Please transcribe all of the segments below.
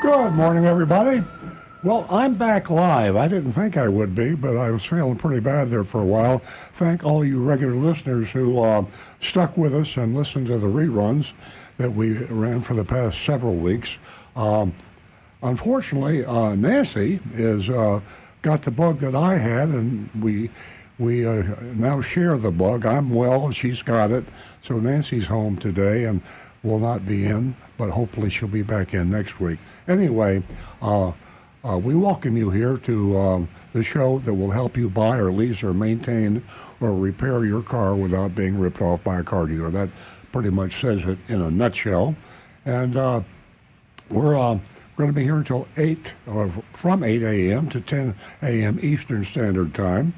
Good morning, everybody. Well, I'm back live. I didn't think I would be, but I was feeling pretty bad there for a while. Thank all you regular listeners who stuck with us and listened to the reruns that we ran for the past several weeks. Unfortunately, Nancy is got the bug that I had, and we now share the bug. I'm well, she's got it, so Nancy's home today and will not be in, but hopefully she'll be back in next week. Anyway, we welcome you here to the show that will help you buy or lease or maintain or repair your car without being ripped off by a car dealer. That pretty much says it in a nutshell. And we're going to be here until 8, or from 8 a.m. to 10 a.m. Eastern Standard Time.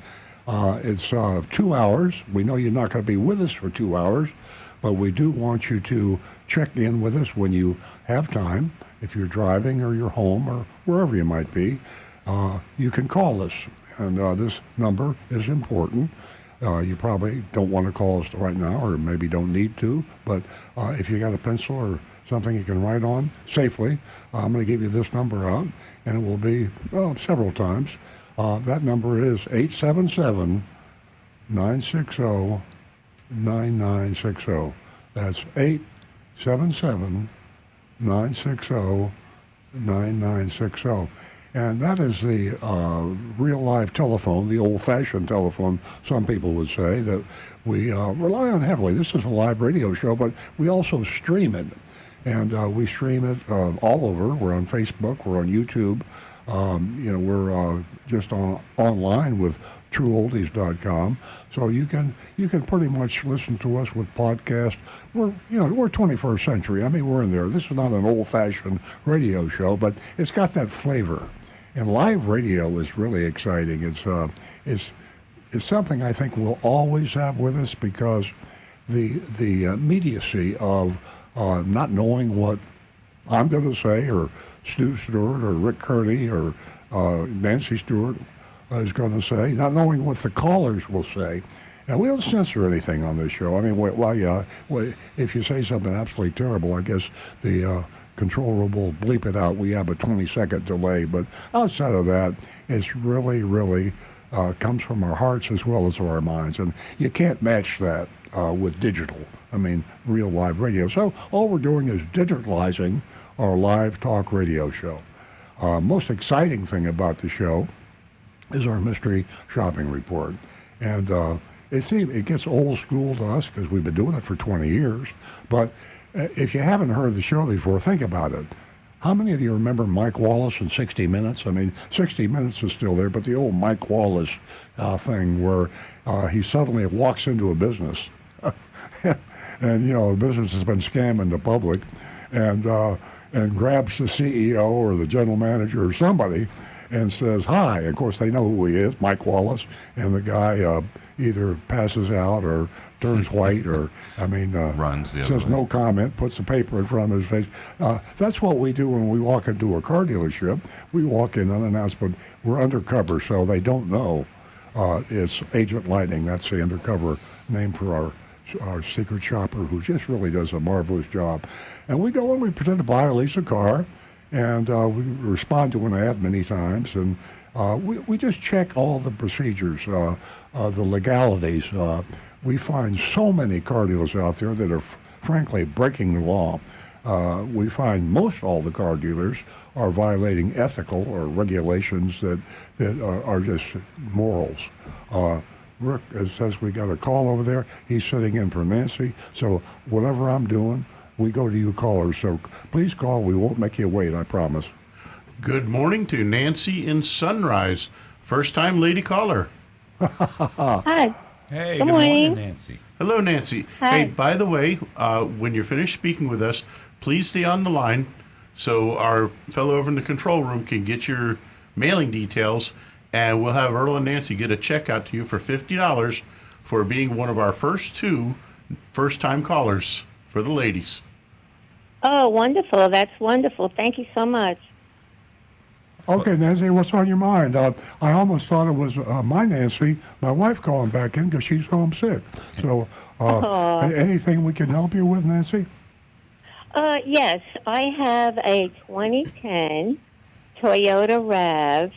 It's 2 hours. We know you're not going to be with us for 2 hours, but we do want you to check in with us when you have time. If you're driving or you're home or wherever you might be, you can call us. And this number is important. You probably don't want to call us right now, or maybe don't need to, but if you got a pencil or something you can write on safely, I'm going to give you this number out, and it will be several times. That number is 877-960-9960. That's 877-960-9960. And that is the real live telephone, the old-fashioned telephone, some people would say, that we rely on heavily. This is a live radio show, but we also stream it. And we stream it all over. We're on Facebook. We're on YouTube. We're just online with TrueOldies.com. So you can pretty much listen to us with podcasts. We're 21st century. I mean, we're in there. This is not an old-fashioned radio show, but it's got that flavor. And live radio is really exciting. It's something I think we'll always have with us, because the immediacy of not knowing what I'm going to say, or Stu Stewart, or Rick Curdy, or Nancy Stewart is going to say, not knowing what the callers will say. And we don't censor anything on this show. I mean, if you say something absolutely terrible, I guess the control room will bleep it out. We have a 20-second delay. But outside of that, it's really, really comes from our hearts as well as our minds. And you can't match that with digital. I mean, real live radio. So all we're doing is digitalizing our live talk radio show. Most exciting thing about the show is our mystery shopping report. And it gets old school to us because we've been doing it for 20 years. But if you haven't heard the show before, think about it. How many of you remember Mike Wallace in 60 Minutes? I mean, 60 Minutes is still there, but the old Mike Wallace thing where he suddenly walks into a business. And, the business has been scamming the public, and grabs the CEO or the general manager or somebody and says, hi. Of course, they know who he is, Mike Wallace, and the guy either passes out or turns white or, runs the says other way. No comment, puts the paper in front of his face. That's what we do when we walk into a car dealership. We walk in unannounced, but we're undercover, so they don't know. It's Agent Lightning. That's the undercover name for our secret shopper, who just really does a marvelous job. And we go and we pretend to buy or lease a car, and we respond to an ad many times, and we just check all the procedures, the legalities. We find so many car dealers out there that are frankly breaking the law. We find most all the car dealers are violating ethical or regulations that are just morals. Rick says we got a call over there. He's sitting in for Nancy. So whatever I'm doing, we go to you callers. So please call. We won't make you wait, I promise. Good morning to Nancy in Sunrise. First-time lady caller. Hi. Hey, Good good morning, morning. Nancy. Hello, Nancy. Hi. Hey, by the way, when you're finished speaking with us, please stay on the line so our fellow over in the control room can get your mailing details, and we'll have Earl and Nancy get a check out to you for $50 for being one of our first 2 first-time callers for the ladies. Oh, wonderful. That's wonderful. Thank you so much. Okay, Nancy, what's on your mind? I almost thought it was my Nancy, my wife, calling back in because she's homesick. So anything we can help you with, Nancy? Yes, I have a 2010 Toyota RAV,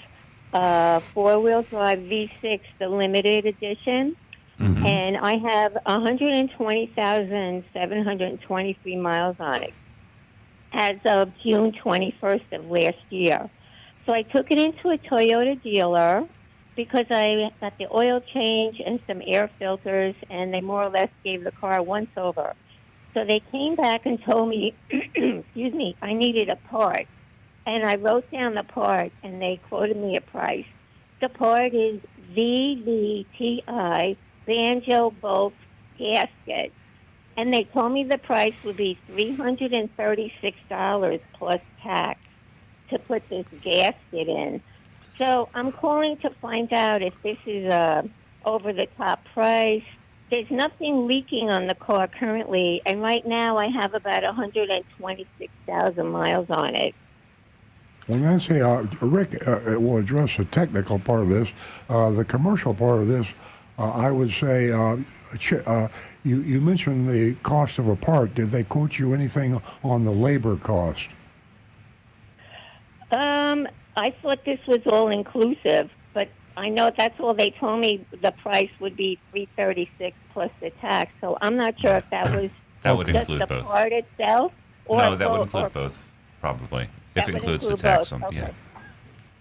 four-wheel drive V6, the limited edition, and I have 120,723 miles on it as of June 21st of last year. So I took it into a Toyota dealer because I got the oil change and some air filters, and they more or less gave the car a once-over. So they came back and told me, excuse me, I needed a part. And I wrote down the part, and they quoted me a price. The part is VVTI Banjo Bolt Gasket. And they told me the price would be $336 plus tax to put this gasket in. So I'm calling to find out if this is a over-the-top price. There's nothing leaking on the car currently, and right now I have about 126,000 miles on it. Well, Nancy, Rick will address the technical part of this. The commercial part of this, I would say, you mentioned the cost of a part. Did they quote you anything on the labor cost? I thought this was all inclusive, but I know that's all they told me. The price would be $336 plus the tax. So I'm not sure if that was That would just include the both. part itself, or No, that would include both, probably. If it includes the tax. Yeah.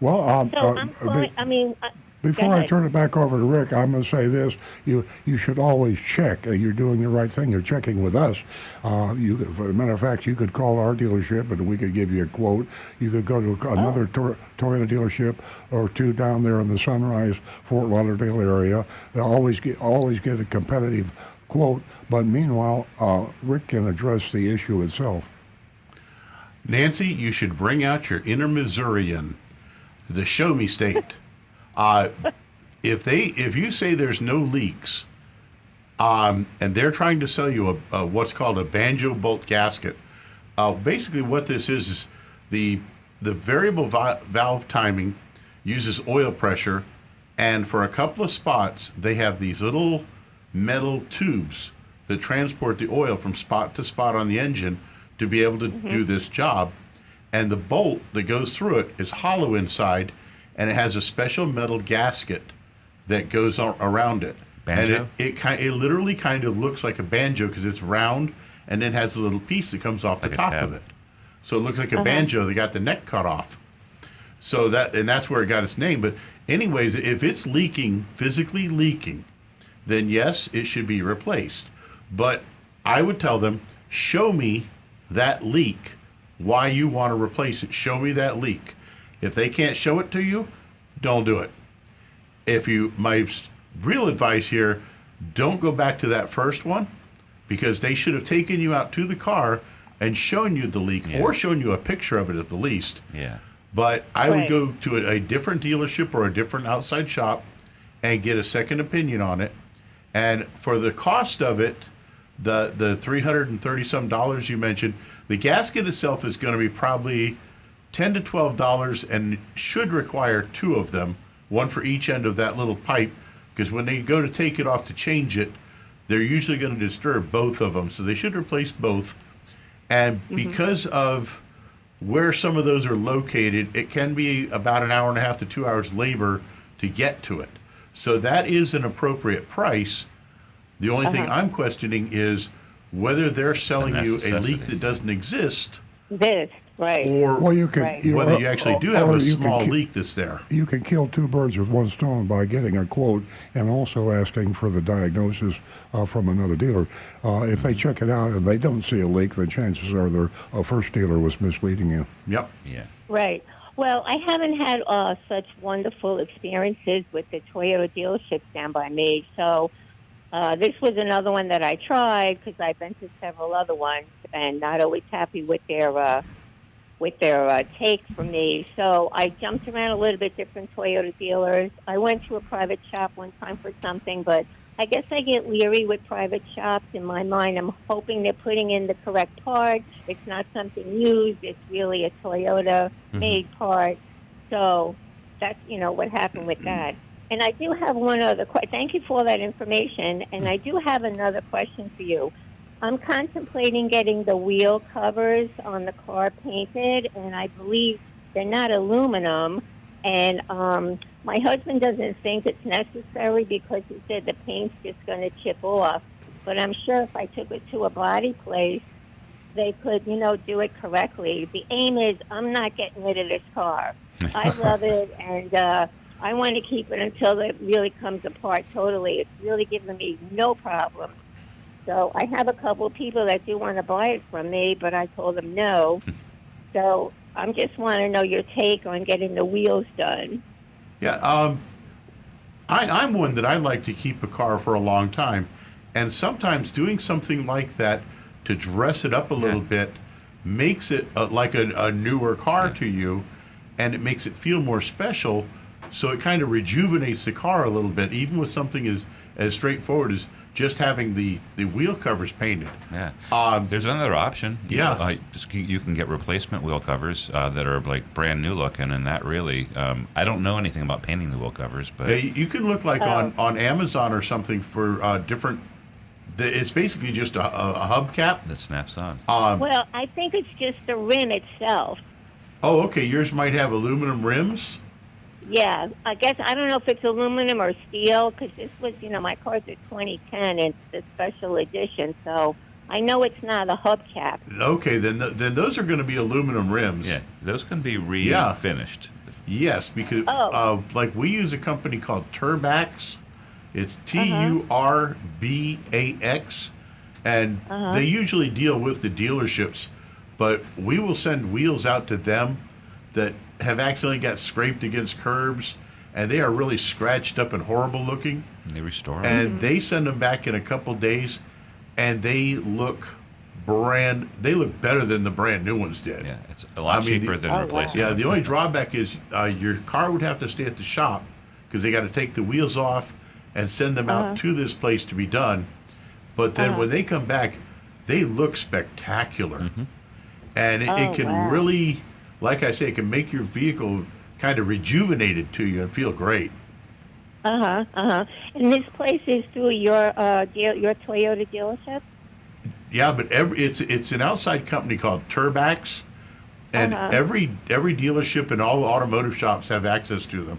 Well, So I'm calling. before go I ahead. turn it back over to Rick, I'm going to say this: you should always check. You're doing the right thing. You're checking with us. For a matter of fact, you could call our dealership and we could give you a quote. You could go to another Toyota dealership or two down there in the Sunrise, Fort Lauderdale area. They'll always get a competitive quote. But meanwhile, Rick can address the issue itself. Nancy, you should bring out your inner Missourian, the show me state. If you say there's no leaks, and they're trying to sell you a what's called a banjo bolt gasket, basically what this is the variable valve timing uses oil pressure, and for a couple of spots they have these little metal tubes that transport the oil from spot to spot on the engine to be able to do this job. And the bolt that goes through it is hollow inside, and it has a special metal gasket that goes around it. Banjo? And it literally kind of looks like a banjo because it's round and then has a little piece that comes off Like the a top tab. of it. So it looks like a banjo that got the neck cut off. So that's where it got its name. But anyways, if it's physically leaking, then yes, it should be replaced. But I would tell them, show me that leak, why you want to replace it. Show me that leak. If they can't show it to you, don't do it. My real advice here, don't go back to that first one, because they should have taken you out to the car and shown you the leak, or shown you a picture of it at the least. Yeah. But I would Right. go to a different dealership or a different outside shop and get a second opinion on it. And for the cost of it, the $330 some you mentioned, the gasket itself is going to be probably $10 to $12 and should require two of them, one for each end of that little pipe, because when they go to take it off to change it, they're usually going to disturb both of them. So they should replace both. And because of where some of those are located, it can be about an hour and a half to 2 hours labor to get to it. So that is an appropriate price. The only thing I'm questioning is whether they're selling you a leak necessity. that doesn't exist, This, right. or Well, you could. Right. whether you actually do have or a you could small ki- leak that's there. You can kill two birds with one stone by getting a quote and also asking for the diagnosis from another dealer. If they check it out and they don't see a leak, then chances are their first dealer was misleading you. Yep. Yeah. Right. Well, I haven't had such wonderful experiences with the Toyota dealerships down by me. So this was another one that I tried because I've been to several other ones and not always happy with their take from me. So I jumped around a little bit, different Toyota dealers. I went to a private shop one time for something, but I guess I get leery with private shops. In my mind, I'm hoping they're putting in the correct part. It's not something used. It's really a Toyota-made part. So that's, what happened with that. And I do have one other question. Thank you for all that information. And I do have another question for you. I'm contemplating getting the wheel covers on the car painted, and I believe they're not aluminum. And my husband doesn't think it's necessary because he said the paint's just going to chip off. But I'm sure if I took it to a body place, they could, do it correctly. The aim is I'm not getting rid of this car. I love it, and I want to keep it until it really comes apart totally. It's really giving me no problem. So I have a couple of people that do want to buy it from me, but I told them no. So I just want to know your take on getting the wheels done. Yeah, I'm one that I like to keep a car for a long time, and sometimes doing something like that to dress it up a little bit makes it like a newer car to you, and it makes it feel more special. So it kind of rejuvenates the car a little bit, even with something as straightforward as just having the wheel covers painted. Yeah. There's another option. Yeah. You can get replacement wheel covers that are like brand new looking, and that really, I don't know anything about painting the wheel covers, but you can look like on Amazon or something for different. It's basically just a hubcap that snaps on. Well, I think it's just the rim itself. Oh, okay. Yours might have aluminum rims. Yeah, I guess I don't know if it's aluminum or steel because this was, my car's a 2010 and it's the special edition, so I know it's not a hubcap. Okay, then those are going to be aluminum rims. Yeah, those can be refinished. Yes, because like we use a company called Turbax. It's Turbax, and they usually deal with the dealerships, but we will send wheels out to them that have accidentally got scraped against curbs, and they are really scratched up and horrible looking. And they restore them. And they send them back in a couple days, and they look better than the brand new ones did. Yeah, it's a lot cheaper than replacing them. Yeah, them. the only drawback is your car would have to stay at the shop because they got to take the wheels off and send them out to this place to be done. But then when they come back, they look spectacular. And it can really, like I say, it can make your vehicle kind of rejuvenated to you and feel great. And this place is through your Toyota dealership? Yeah, but it's an outside company called Turbax, and every dealership and all automotive shops have access to them.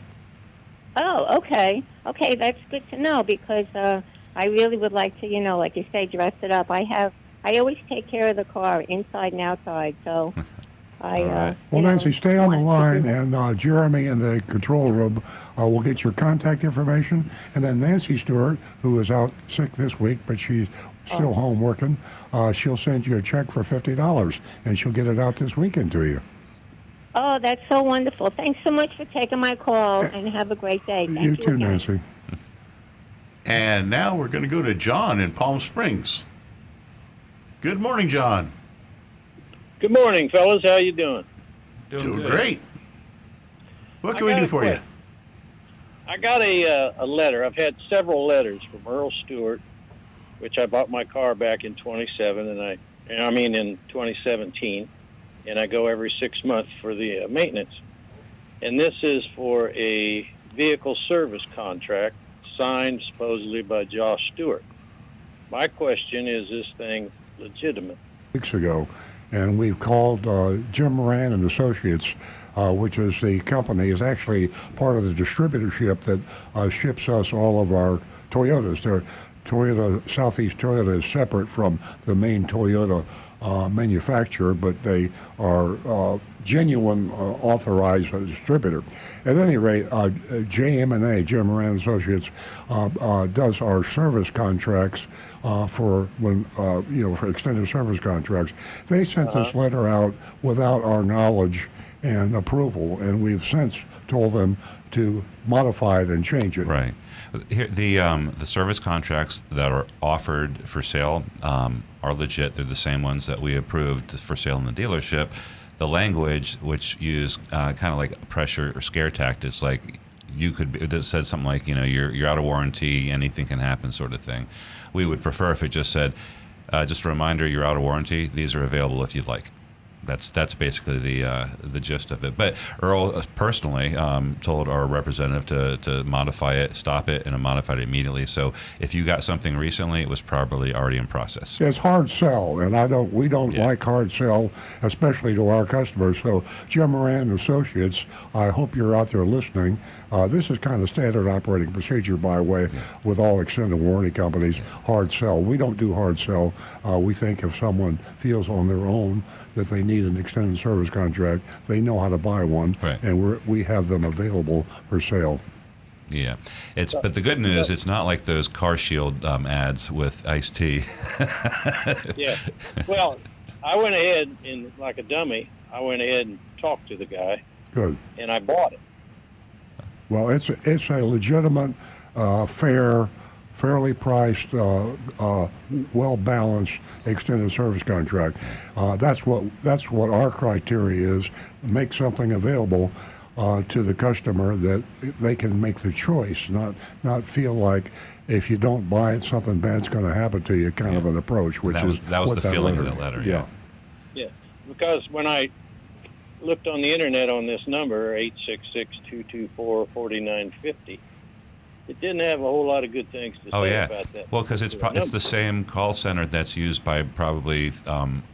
Oh, okay. Okay, that's good to know because I really would like to, like you say, dress it up. I always take care of the car inside and outside, so Well, Nancy, stay on the line, and Jeremy in the control room will get your contact information, and then Nancy Stewart, who is out sick this week, but she's still home working, she'll send you a check for $50, and she'll get it out this weekend to you. Oh, that's so wonderful. Thanks so much for taking my call, and have a great day. Thank You too, again. Nancy. And now we're going to go to John in Palm Springs. Good morning, John. Good morning, fellas. How you doing? Doing good. great. What can we do for you? I got a letter. I've had several letters from Earl Stewart, which I bought my car back in 27, in 2017, and I go every 6 months for the maintenance. And this is for a vehicle service contract signed supposedly by Josh Stewart. My question is this thing legitimate? Weeks ago, and we've called Jim Moran and Associates, which is the company, is actually part of the distributorship that ships us all of our Toyotas. Southeast Toyota is separate from the main Toyota manufacturer, but they are genuine authorized distributor. At any rate, JM&A, Jim Moran Associates, does our service contracts for extended service contracts. They sent this letter out without our knowledge and approval, and we've since told them to modify it and change it. Right. Here, the service contracts that are offered for sale are legit. They're the same ones that we approved for sale in the dealership. The language, which use kind of like pressure or scare tactics, like it said something like, you're out of warranty, anything can happen, sort of thing. We would prefer if it just said, just a reminder, you're out of warranty. These are available if you'd like. that's basically the gist of it. But Earl personally told our representative to modify it, stop it, and modified it immediately. So if you got something recently, it was probably already in process. It's hard sell, and we don't like hard sell, especially to our customers. So Jim Moran and Associates, I hope you're out there listening. This is kind of standard operating procedure, by the way, with all extended warranty companies. Hard sell. We don't do hard sell. We think if someone feels on their own that they need an extended service contract, they know how to buy one, right. and we have them available for sale. Yeah, but the good news, it's not like those Car Shield ads with iced tea. Yeah. Well, I went ahead and, like a dummy, I went ahead and talked to the guy. Good. And I bought it. Well, it's a legitimate, fair, fairly priced, well-balanced extended service contract. That's what our criteria is. Make something available to the customer that they can make the choice, not feel like if you don't buy it, something bad's going to happen to you, kind of an approach. Which that was the feeling of that letter. Yeah. Yeah, because when I looked on the internet on this number, 866-224-4950, it didn't have a whole lot of good things to say about that. Well, because it's the same call center that's used by probably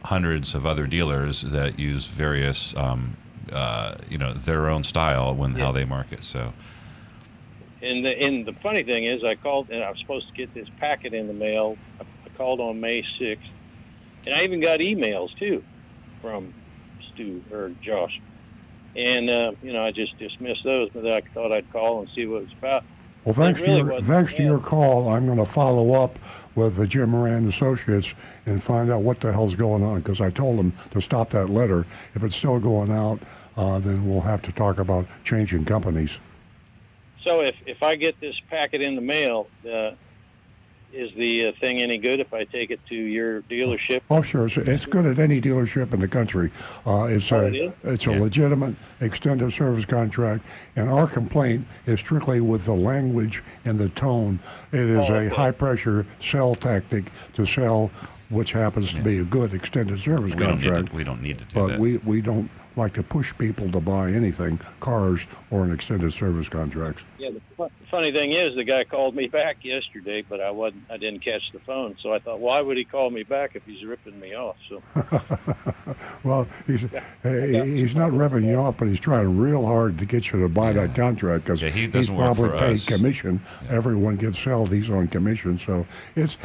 hundreds of other dealers that use various, their own style how they market. So. And the funny thing is, I called and I was supposed to get this packet in the mail. I called on May 6th, and I even got emails too from Stu or Josh. And I just dismissed those, but I thought I'd call and see what it's about. Well, thanks to your call, I'm going to follow up with the Jim Moran Associates and find out what the hell's going on, because I told them to stop that letter. If it's still going out, then we'll have to talk about changing companies. So if I get this packet in the mail, is the thing any good if I take it to your dealership? Oh, sure. It's good at any dealership in the country. It's a legitimate extended service contract, and our complaint is strictly with the language and the tone. It is a high-pressure sell tactic to sell, which happens to be a good extended service contract. We don't need to do but that. we don't like to push people to buy anything, cars or an extended service contract. Yeah, the funny thing is, the guy called me back yesterday, but I didn't catch the phone, so I thought, why would he call me back if he's ripping me off? So, well, he's not ripping you off, but he's trying real hard to get you to buy that contract, because he's probably paid commission. Yeah. Everyone gets sold; he's on commission, so it's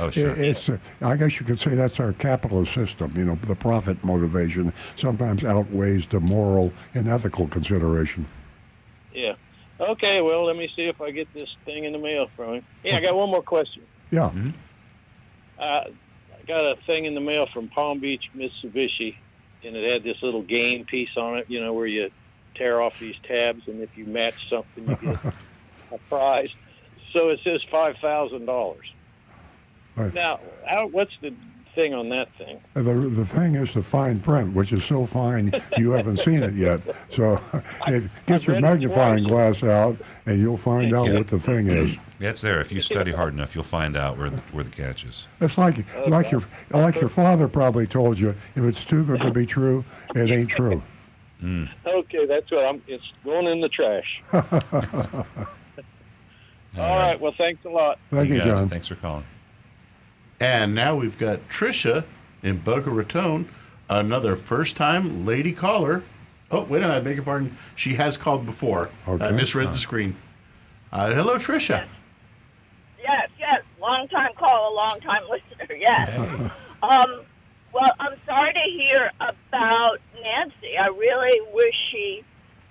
I guess you could say that's our capitalist system. The profit motivation sometimes outweighs the moral and ethical consideration. Yeah. Okay, well, let me see if I get this thing in the mail from him. Yeah, I got one more question. Yeah. Mm-hmm. I got a thing in the mail from Palm Beach, Mitsubishi, and it had this little game piece on it, where you tear off these tabs, and if you match something, you get a prize. So it says $5,000. Right. Now, what's the thing on that thing? The thing is the fine print, which is so fine you haven't seen it yet. So get your magnifying glass out, and you'll find out what the thing is. Yeah, it's there. If you study hard enough, you'll find out where the catch is. It's like your father probably told you, if it's too good to be true, it ain't true. Mm. Okay, that's what it's going in the trash. All right. Well, thanks a lot. Thank you, John. Thanks for calling. And now we've got Tricia in Boca Raton, another first-time lady caller. Oh, wait a minute, I beg your pardon. She has called before. Okay. I misread the screen. Hello, Tricia. Yes. Long-time caller, long-time listener, yes. Well, I'm sorry to hear about Nancy. I really wish she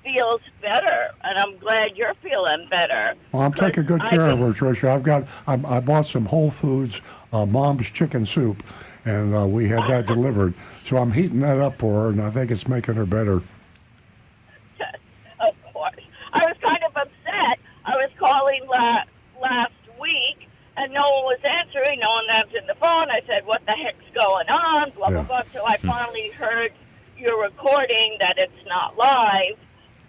feels better, and I'm glad you're feeling better. Well, I'm taking good care of her, Tricia. I bought some Whole Foods Mom's chicken soup, and we had that delivered. So I'm heating that up for her, and I think it's making her better. Of course. I was kind of upset. I was calling last week, and no one was answering. No one answered the phone. I said, what the heck's going on? Blah, blah, blah. So I finally heard your recording that it's not live.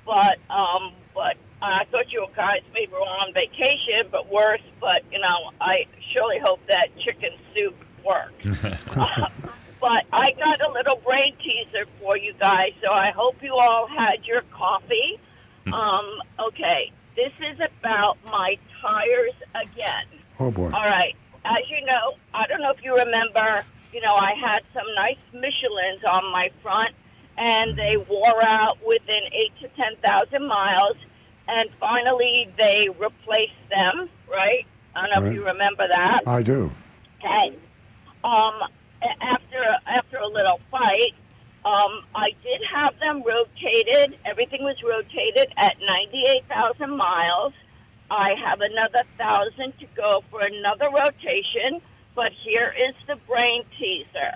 But I thought you guys maybe were on vacation, but worse. But, I surely hope that chicken soup works. But I got a little brain teaser for you guys, so I hope you all had your coffee. Okay, this is about my tires again. Oh boy. All right. As you know, I don't know if you remember, I had some nice Michelins on my front, and they wore out within 8 to 10,000 miles, and finally they replaced them, right? I don't know Right. if you remember that. I do. Okay. After a little fight, I did have them rotated. Everything was rotated at 98,000 miles. I have another 1,000 to go for another rotation, but here is the brain teaser.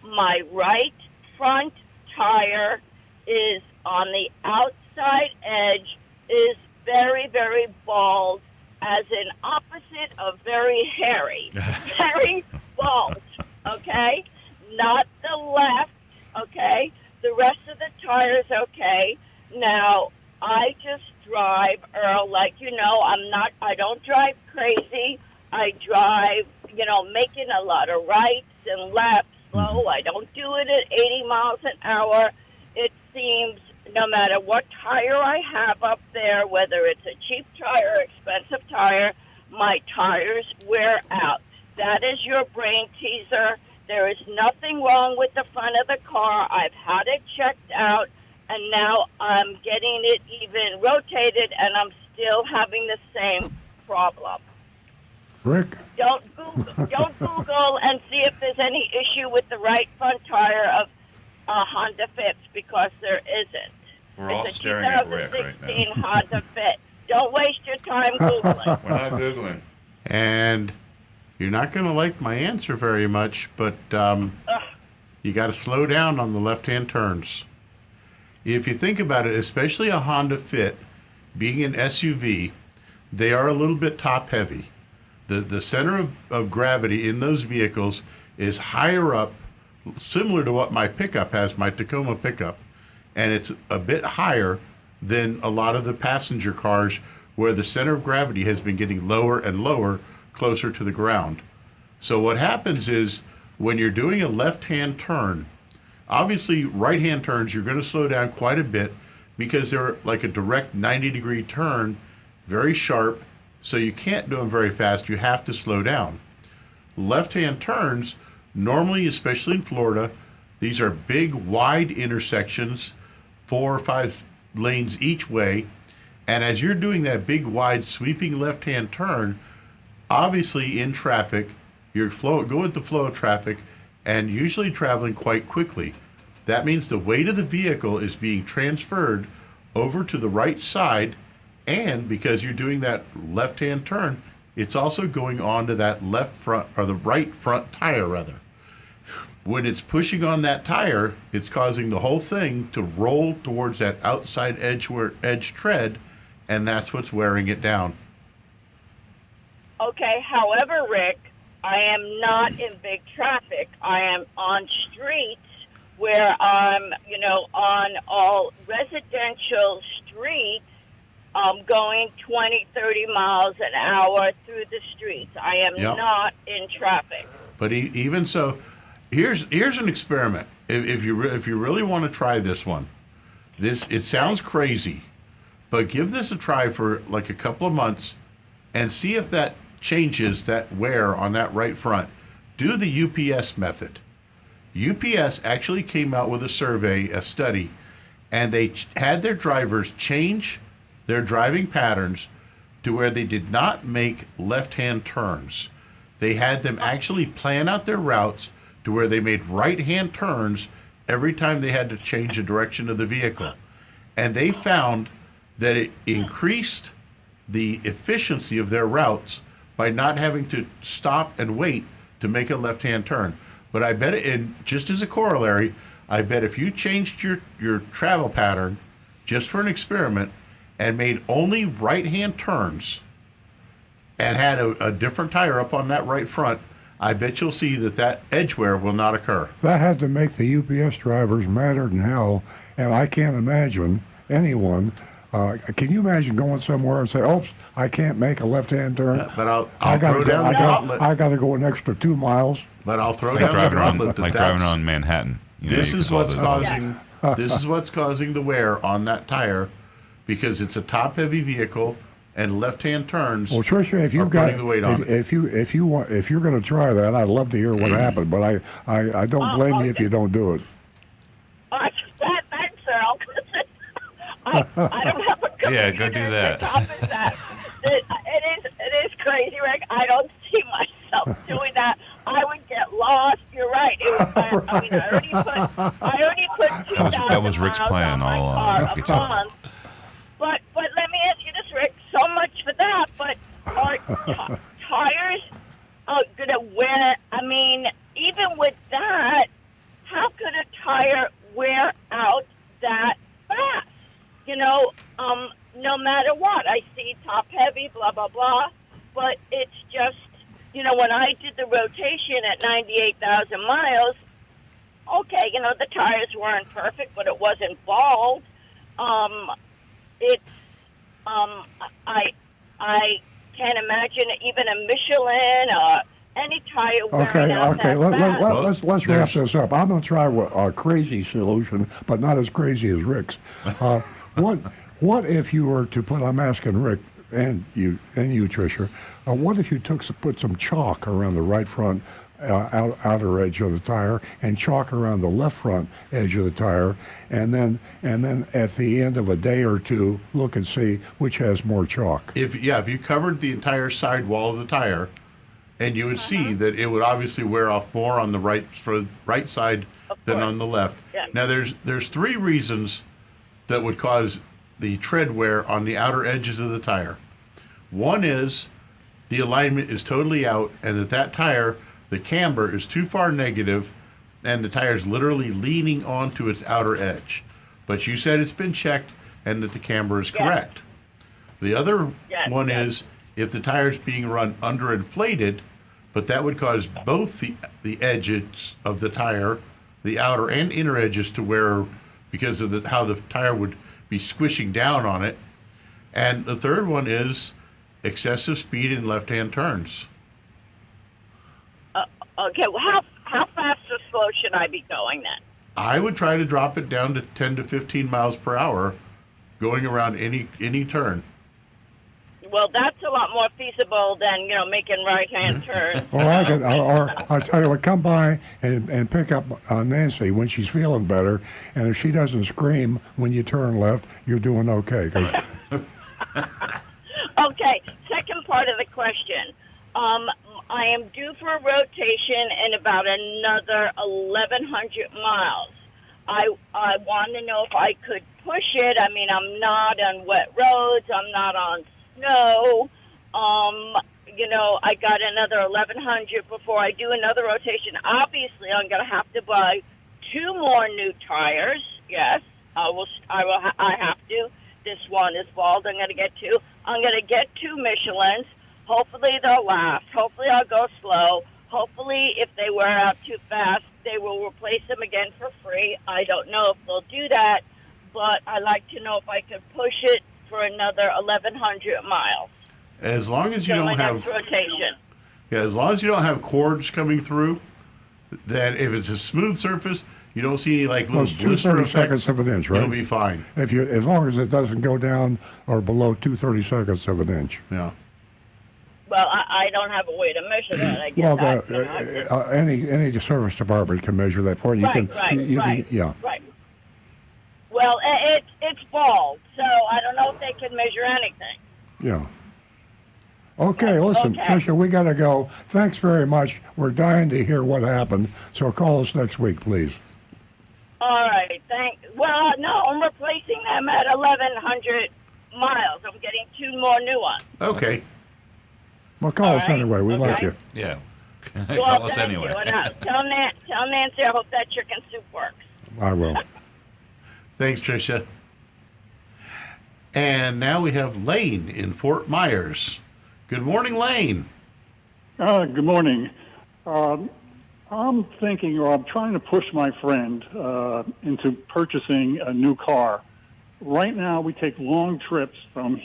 My right front tire is on the outside edge, is very, very bald, as in opposite of very hairy. Very bald, okay? Not the left, okay? The rest of the tire's okay. Now, I just drive, Earl, like I don't drive crazy. I drive, making a lot of rights and lefts slow. I don't do it at 80 miles an hour. It seems no matter what tire I have up there, whether it's a cheap tire or expensive tire, my tires wear out. That is your brain teaser. There is nothing wrong with the front of the car. I've had it checked out, and now I'm getting it even rotated, and I'm still having the same problem. Rick? Don't Google and see if there's any issue with the right front tire of a Honda Fit, because there isn't. We're all It's a staring at Rick right 2016 now. Honda Fit. Don't waste your time Googling. We're not Googling. And you're not going to like my answer very much, but you got to slow down on the left-hand turns. If you think about it, especially a Honda Fit, being an SUV, they are a little bit top-heavy. The center of gravity in those vehicles is higher up, similar to what my pickup has, my Tacoma pickup, and it's a bit higher than a lot of the passenger cars where the center of gravity has been getting lower and lower, closer to the ground. So what happens is when you're doing a left-hand turn, obviously right-hand turns, you're going to slow down quite a bit because they're like a direct 90-degree turn, very sharp, so you can't do them very fast. You have to slow down. Left-hand turns, normally, especially in Florida, these are big, wide intersections, 4 or 5 lanes each way, and as you're doing that big, wide, sweeping left-hand turn, obviously in traffic, you're go with the flow of traffic, and usually traveling quite quickly. That means the weight of the vehicle is being transferred over to the right side, and because you're doing that left-hand turn, it's also going on to that left front, or the right front tire, rather. When it's pushing on that tire, it's causing the whole thing to roll towards that outside edge tread, and that's what's wearing it down. Okay, however, Rick, I am not in big traffic. I am on streets where I'm, on all residential streets, going 20, 30 miles an hour through the streets. I am not in traffic. But even so, here's an experiment. If you really want to try this one, it sounds crazy, but give this a try for like a couple of months and see if that changes that wear on that right front. Do the UPS method. UPS actually came out with a survey, a study, and they had their drivers change their driving patterns to where they did not make left-hand turns. They had them actually plan out their routes to where they made right-hand turns every time they had to change the direction of the vehicle. And they found that it increased the efficiency of their routes by not having to stop and wait to make a left-hand turn. But I bet, and just as a corollary, I bet if you changed your travel pattern just for an experiment and made only right-hand turns and had a different tire up on that right front, I bet you'll see that edge wear will not occur. That had to make the UPS drivers madder than hell, and I can't imagine anyone Can you imagine going somewhere and say, "Oops, I can't make a left-hand turn. But I'll I throw gotta down the gauntlet. I got to go an extra 2 miles." But I'll throw Like down the driving gauntlet. on, that like driving that's- on Manhattan. You know, This you is can what's follow the- causing. This is what's causing the wear on that tire, because it's a top-heavy vehicle, and left-hand turns. Well, Tricia, if are you've got putting the weight on it. if you want if you're going to try that, I'd love to hear what happened. But I don't blame you if you don't do it. Thanks, Earl. I don't have a computer. Yeah, go do that. To copy that. It is crazy, Rick. I don't see myself doing that. I would get lost. You're right. It was, I mean, I already put 2,000 That was Rick's miles plan on my all car along. a month. But let me ask you this, Rick. So much for that. But are tires going to wear? I mean, even with that, how could a tire wear out that fast? You know, no matter what. I see top heavy, blah, blah, blah. But it's just, you know, when I did the rotation at 98,000 miles, okay, you know, the tires weren't perfect, but it wasn't bald. I can't imagine even a Michelin, any tire wearing out Okay. that fast. Let's wrap this up. I'm going to try a crazy solution, but not as crazy as Rick's. What if you were to put? I'm asking Rick and you, Tricia. What if you put some chalk around the right front outer edge of the tire, and chalk around the left front edge of the tire, and then at the end of a day or two, look and see which has more chalk. If you covered the entire sidewall of the tire, and you would see that it would obviously wear off more on the right side than on the left. Yeah. Now there's 3 reasons that would cause the tread wear on the outer edges of the tire. One is the alignment is totally out, and that tire, the camber is too far negative, and the tire is literally leaning onto its outer edge. But you said it's been checked and that the camber is correct. The other one is if the tire is being run underinflated, but that would cause both the edges of the tire, the outer and inner edges, to wear because of how the tire would be squishing down on it. And the third one is excessive speed in left-hand turns. Okay, well, how fast or slow should I be going then? I would try to drop it down to 10 to 15 miles per hour going around any turn. Well, that's a lot more feasible than, you know, making right-hand turns. Or I'll tell you what, come by and pick up Nancy when she's feeling better, and if she doesn't scream when you turn left, you're doing okay. Okay, second part of the question. I am due for a rotation in about another 1,100 miles. I want to know if I could push it. I mean, I'm not on wet roads. I'm not on snow. You know, I got another 1,100 before I do another rotation. Obviously, I'm going to have to buy 2 more new tires. Yes, I have to. This one is bald. I'm going to get 2. I'm going to get 2 Michelins. Hopefully they'll last. Hopefully I'll go slow. Hopefully if they wear out too fast, they will replace them again for free. I don't know if they'll do that, but I'd like to know if I could push it for another 1,100 miles. As long as you So my don't next have rotation. as long as you don't have cords coming through, then if it's a smooth surface, you don't see any like little Well, it's blister 2/32 effects, of an inch, right? It'll be fine. As long as it doesn't go down or below 2/32 of an inch. Yeah. Well, I don't have a way to measure that. I guess Well, that's, you know, I just- any service department can measure that for you. right. Right. Well, it's bald, so I don't know if they can measure anything. Yeah. Okay, listen, Okay. Tricia, we got to go. Thanks very much. We're dying to hear what happened, so call us next week, please. All right, well, no, I'm replacing them at 1,100 miles. I'm getting 2 more new ones. Okay. Well, call All us right. anyway. We like Okay. you. Yeah. Well, Call us thank anyway. you. And, tell Nancy I hope that chicken soup works. I will. Thanks, Tricia. And now we have Lane in Fort Myers. Good morning, Lane. Good morning. I'm thinking, or I'm trying to push my friend into purchasing a new car. right now we take long trips from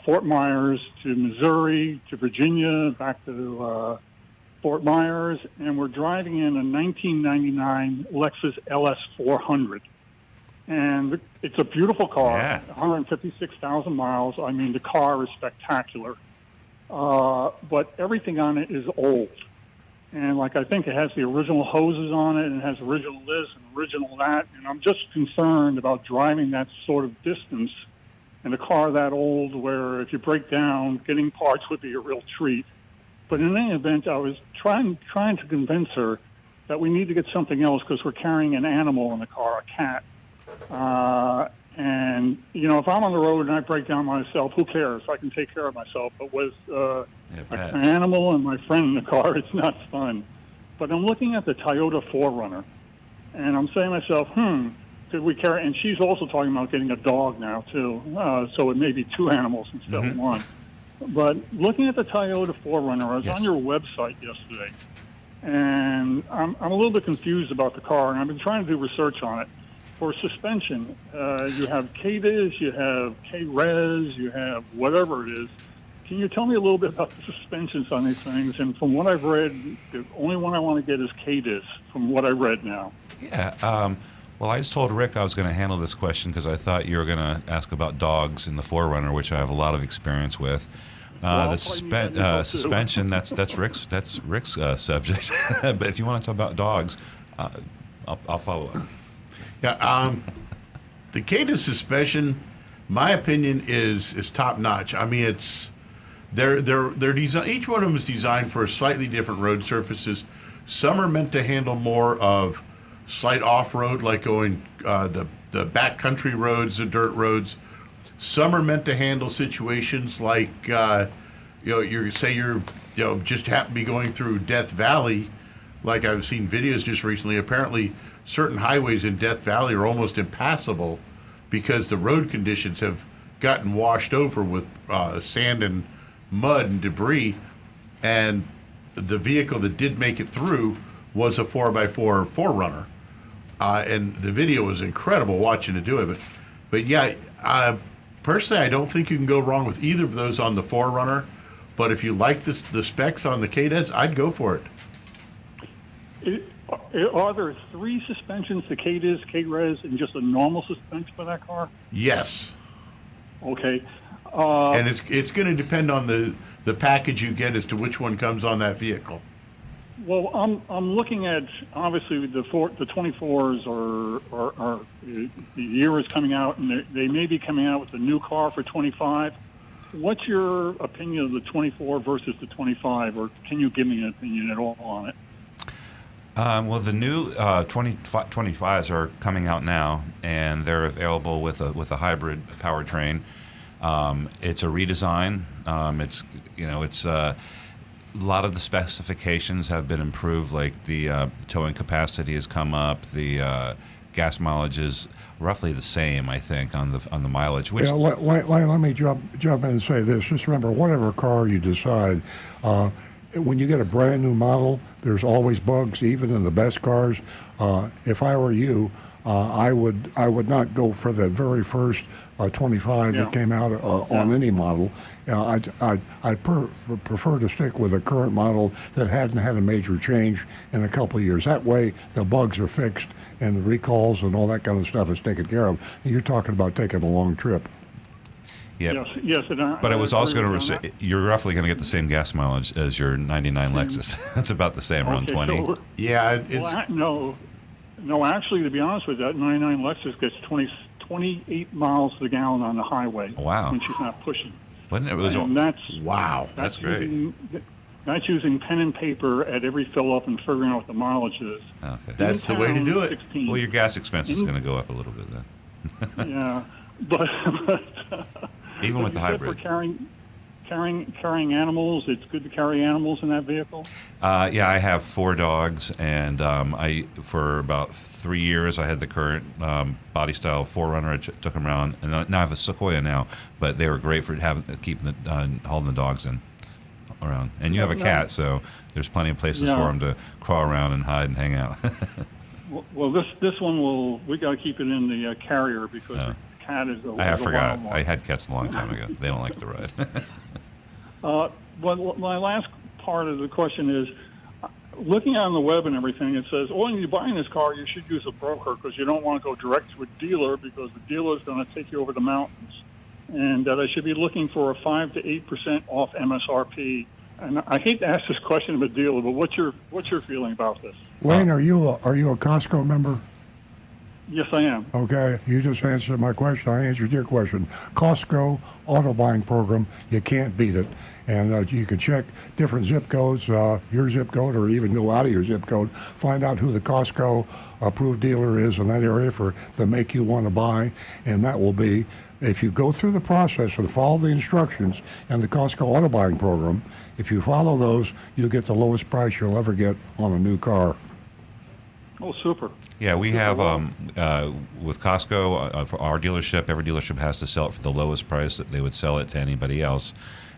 Fort Myers to Missouri to Virginia, back to Fort Myers, and we're driving in a 1999 Lexus LS 400. And it's a beautiful car, Yeah. 156,000 miles. I mean, the car is spectacular. But everything on it is old. And like, I think it has the original hoses on it, and it has original this and original that. And I'm just concerned about driving that sort of distance in a car that old, where if you break down, getting parts would be a real treat. But in any event, I was trying to convince her that we need to get something else, because we're carrying an animal in the car, a cat. And, you know, if I'm on the road and I break down myself, who cares? I can take care of myself. But with pet. an animal and my friend in the car, it's not fun. But I'm looking at the Toyota 4Runner, and I'm saying to myself, could we carry? And she's also talking about getting a dog now, too. So it may be two animals instead of one. But looking at the Toyota 4Runner, I was Yes. on your website yesterday, and I'm a little bit confused about the car, and I've been trying to do research on it. For suspension, you have KDIS, you have K-Res, you have whatever it is. Can you tell me a little bit about the suspensions on these things? And from what I've read, the only one I want to get is KDIS, from what I read now. Yeah. Well, I just told Rick I was going to handle this question because I thought you were going to ask about dogs in the 4Runner, which I have a lot of experience with. Well, The suspension, that's Rick's subject. But if you want to talk about dogs, I'll follow up. Yeah, the KDIS suspension, my opinion, is top notch. I mean, they're designed. Each one of them is designed for slightly different road surfaces. Some are meant to handle more of slight off road, like going the backcountry roads, the dirt roads. Some are meant to handle situations like you're just happen to be going through Death Valley, like I've seen videos just recently. Apparently, certain highways in Death Valley are almost impassable because the road conditions have gotten washed over with sand and mud and debris. And the vehicle that did make it through was a 4x4 4Runner. And the video was incredible watching it do it. But yeah, personally, I don't think you can go wrong with either of those on the 4Runner. But if you like the specs on the KDIS, I'd go for it. Are there three suspensions, the KDIS, K-Res, and just a normal suspension for that car? Yes. Okay. And it's going to depend on the package you get as to which one comes on that vehicle. Well, I'm looking at, obviously, the 24s are the year is coming out, and they may be coming out with a new car for 25. What's your opinion of the 24 versus the 25, or can you give me an opinion at all on it? Well, the new 25s are coming out now, and they're available with a hybrid powertrain. It's a redesign. It's a lot of the specifications have been improved. Like the towing capacity has come up. The gas mileage is roughly the same, I think, on the mileage. Which let me jump in and say this. Just remember, whatever car you decide, when you get a brand new model, there's always bugs, even in the best cars. If I were you, I would not go for the very first 25 that came out on any model. I'd prefer to stick with a current model that hadn't had a major change in a couple of years. That way, the bugs are fixed and the recalls and all that kind of stuff is taken care of. And you're talking about taking a long trip. yeah. Yes, But I was also agree going with to you on say you're roughly going to get the same gas mileage as your 99 Lexus. That's about the same, around that. 20. So, Yeah, it's no, actually, to be honest with you, that 99 Lexus gets 28 miles to the gallon on the highway. Wow. When she's not pushing. Wasn't it? It was And wow. That's great. That's using pen and paper at every fill up and figuring out what the mileage is. Okay. That's the way to do it. 16. Well, your gas expense is going to go up a little bit then. Yeah, but Even with the you said hybrid. For carrying animals, it's good to carry animals in that vehicle. Yeah, I have 4 dogs, and for about 3 years I had the current body style 4Runner. I took them around, and now I have a Sequoia now, but they were great for keeping hauling the dogs in around. And you have a cat, so there's plenty of places for them to crawl around and hide and hang out. Well, this one we got to keep it in the carrier because the cat is a I is a forgot. wild I had cats a long time ago. They don't like the ride. Well, my last part of the question is, looking on the web and everything, it says, oh, when you're buying this car, you should use a broker because you don't want to go direct to a dealer because the dealer is going to take you over the mountains. And that I should be looking for a 5 to 8% off MSRP. And I hate to ask this question of a dealer, but what's your feeling about this? Lane, are you a Costco member? Yes, I am. Okay, you just answered my question. I answered your question. Costco auto buying program, you can't beat it. And you can check different zip codes, your zip code, or even go out of your zip code, find out who the Costco approved dealer is in that area for the make you want to buy. And that will be, if you go through the process and follow the instructions in the Costco auto buying program, if you follow those, you'll get the lowest price you'll ever get on a new car. Oh, super. Yeah, we have with Costco, for our dealership, every dealership has to sell it for the lowest price that they would sell it to anybody else.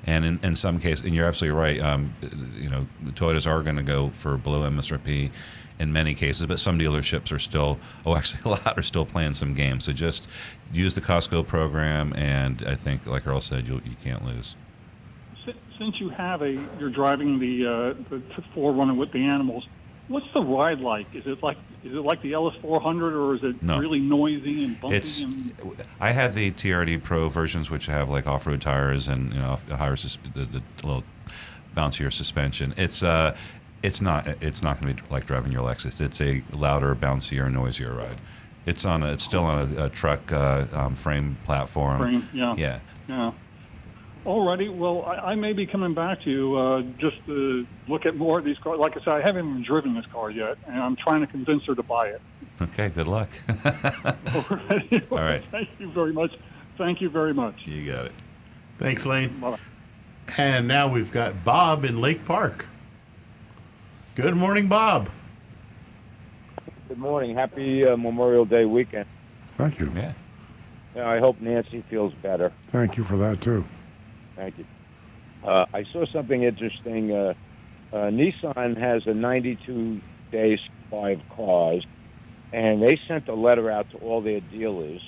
And in some cases, and you're absolutely right, the Toyotas are going to go for below MSRP in many cases, but some dealerships are still, actually a lot are still playing some games. So just use the Costco program, and I think, like Earl said, you can't lose. Since you're driving the 4Runner with the animals, what's the ride like? Is it like the LS400, or is it really noisy and bumpy? I had the TRD Pro versions, which have like off-road tires and higher the little bouncier suspension. It's not going to be like driving your Lexus. It's a louder, bouncier, noisier ride. It's still on a truck frame platform. Yeah. Alrighty, well, I may be coming back to you just to look at more of these cars. Like I said, I haven't even driven this car yet, and I'm trying to convince her to buy it. Okay, good luck. Alrighty. All right. Thank you very much. Thank you very much. You got it. Thanks, Lane. Bye. And now we've got Bob in Lake Park. Good morning, Bob. Good morning. Happy Memorial Day weekend. Thank you. Yeah. I hope Nancy feels better. Thank you for that, too. Thank you. I saw something interesting. Nissan has a 92-day supply of cars, and they sent a letter out to all their dealers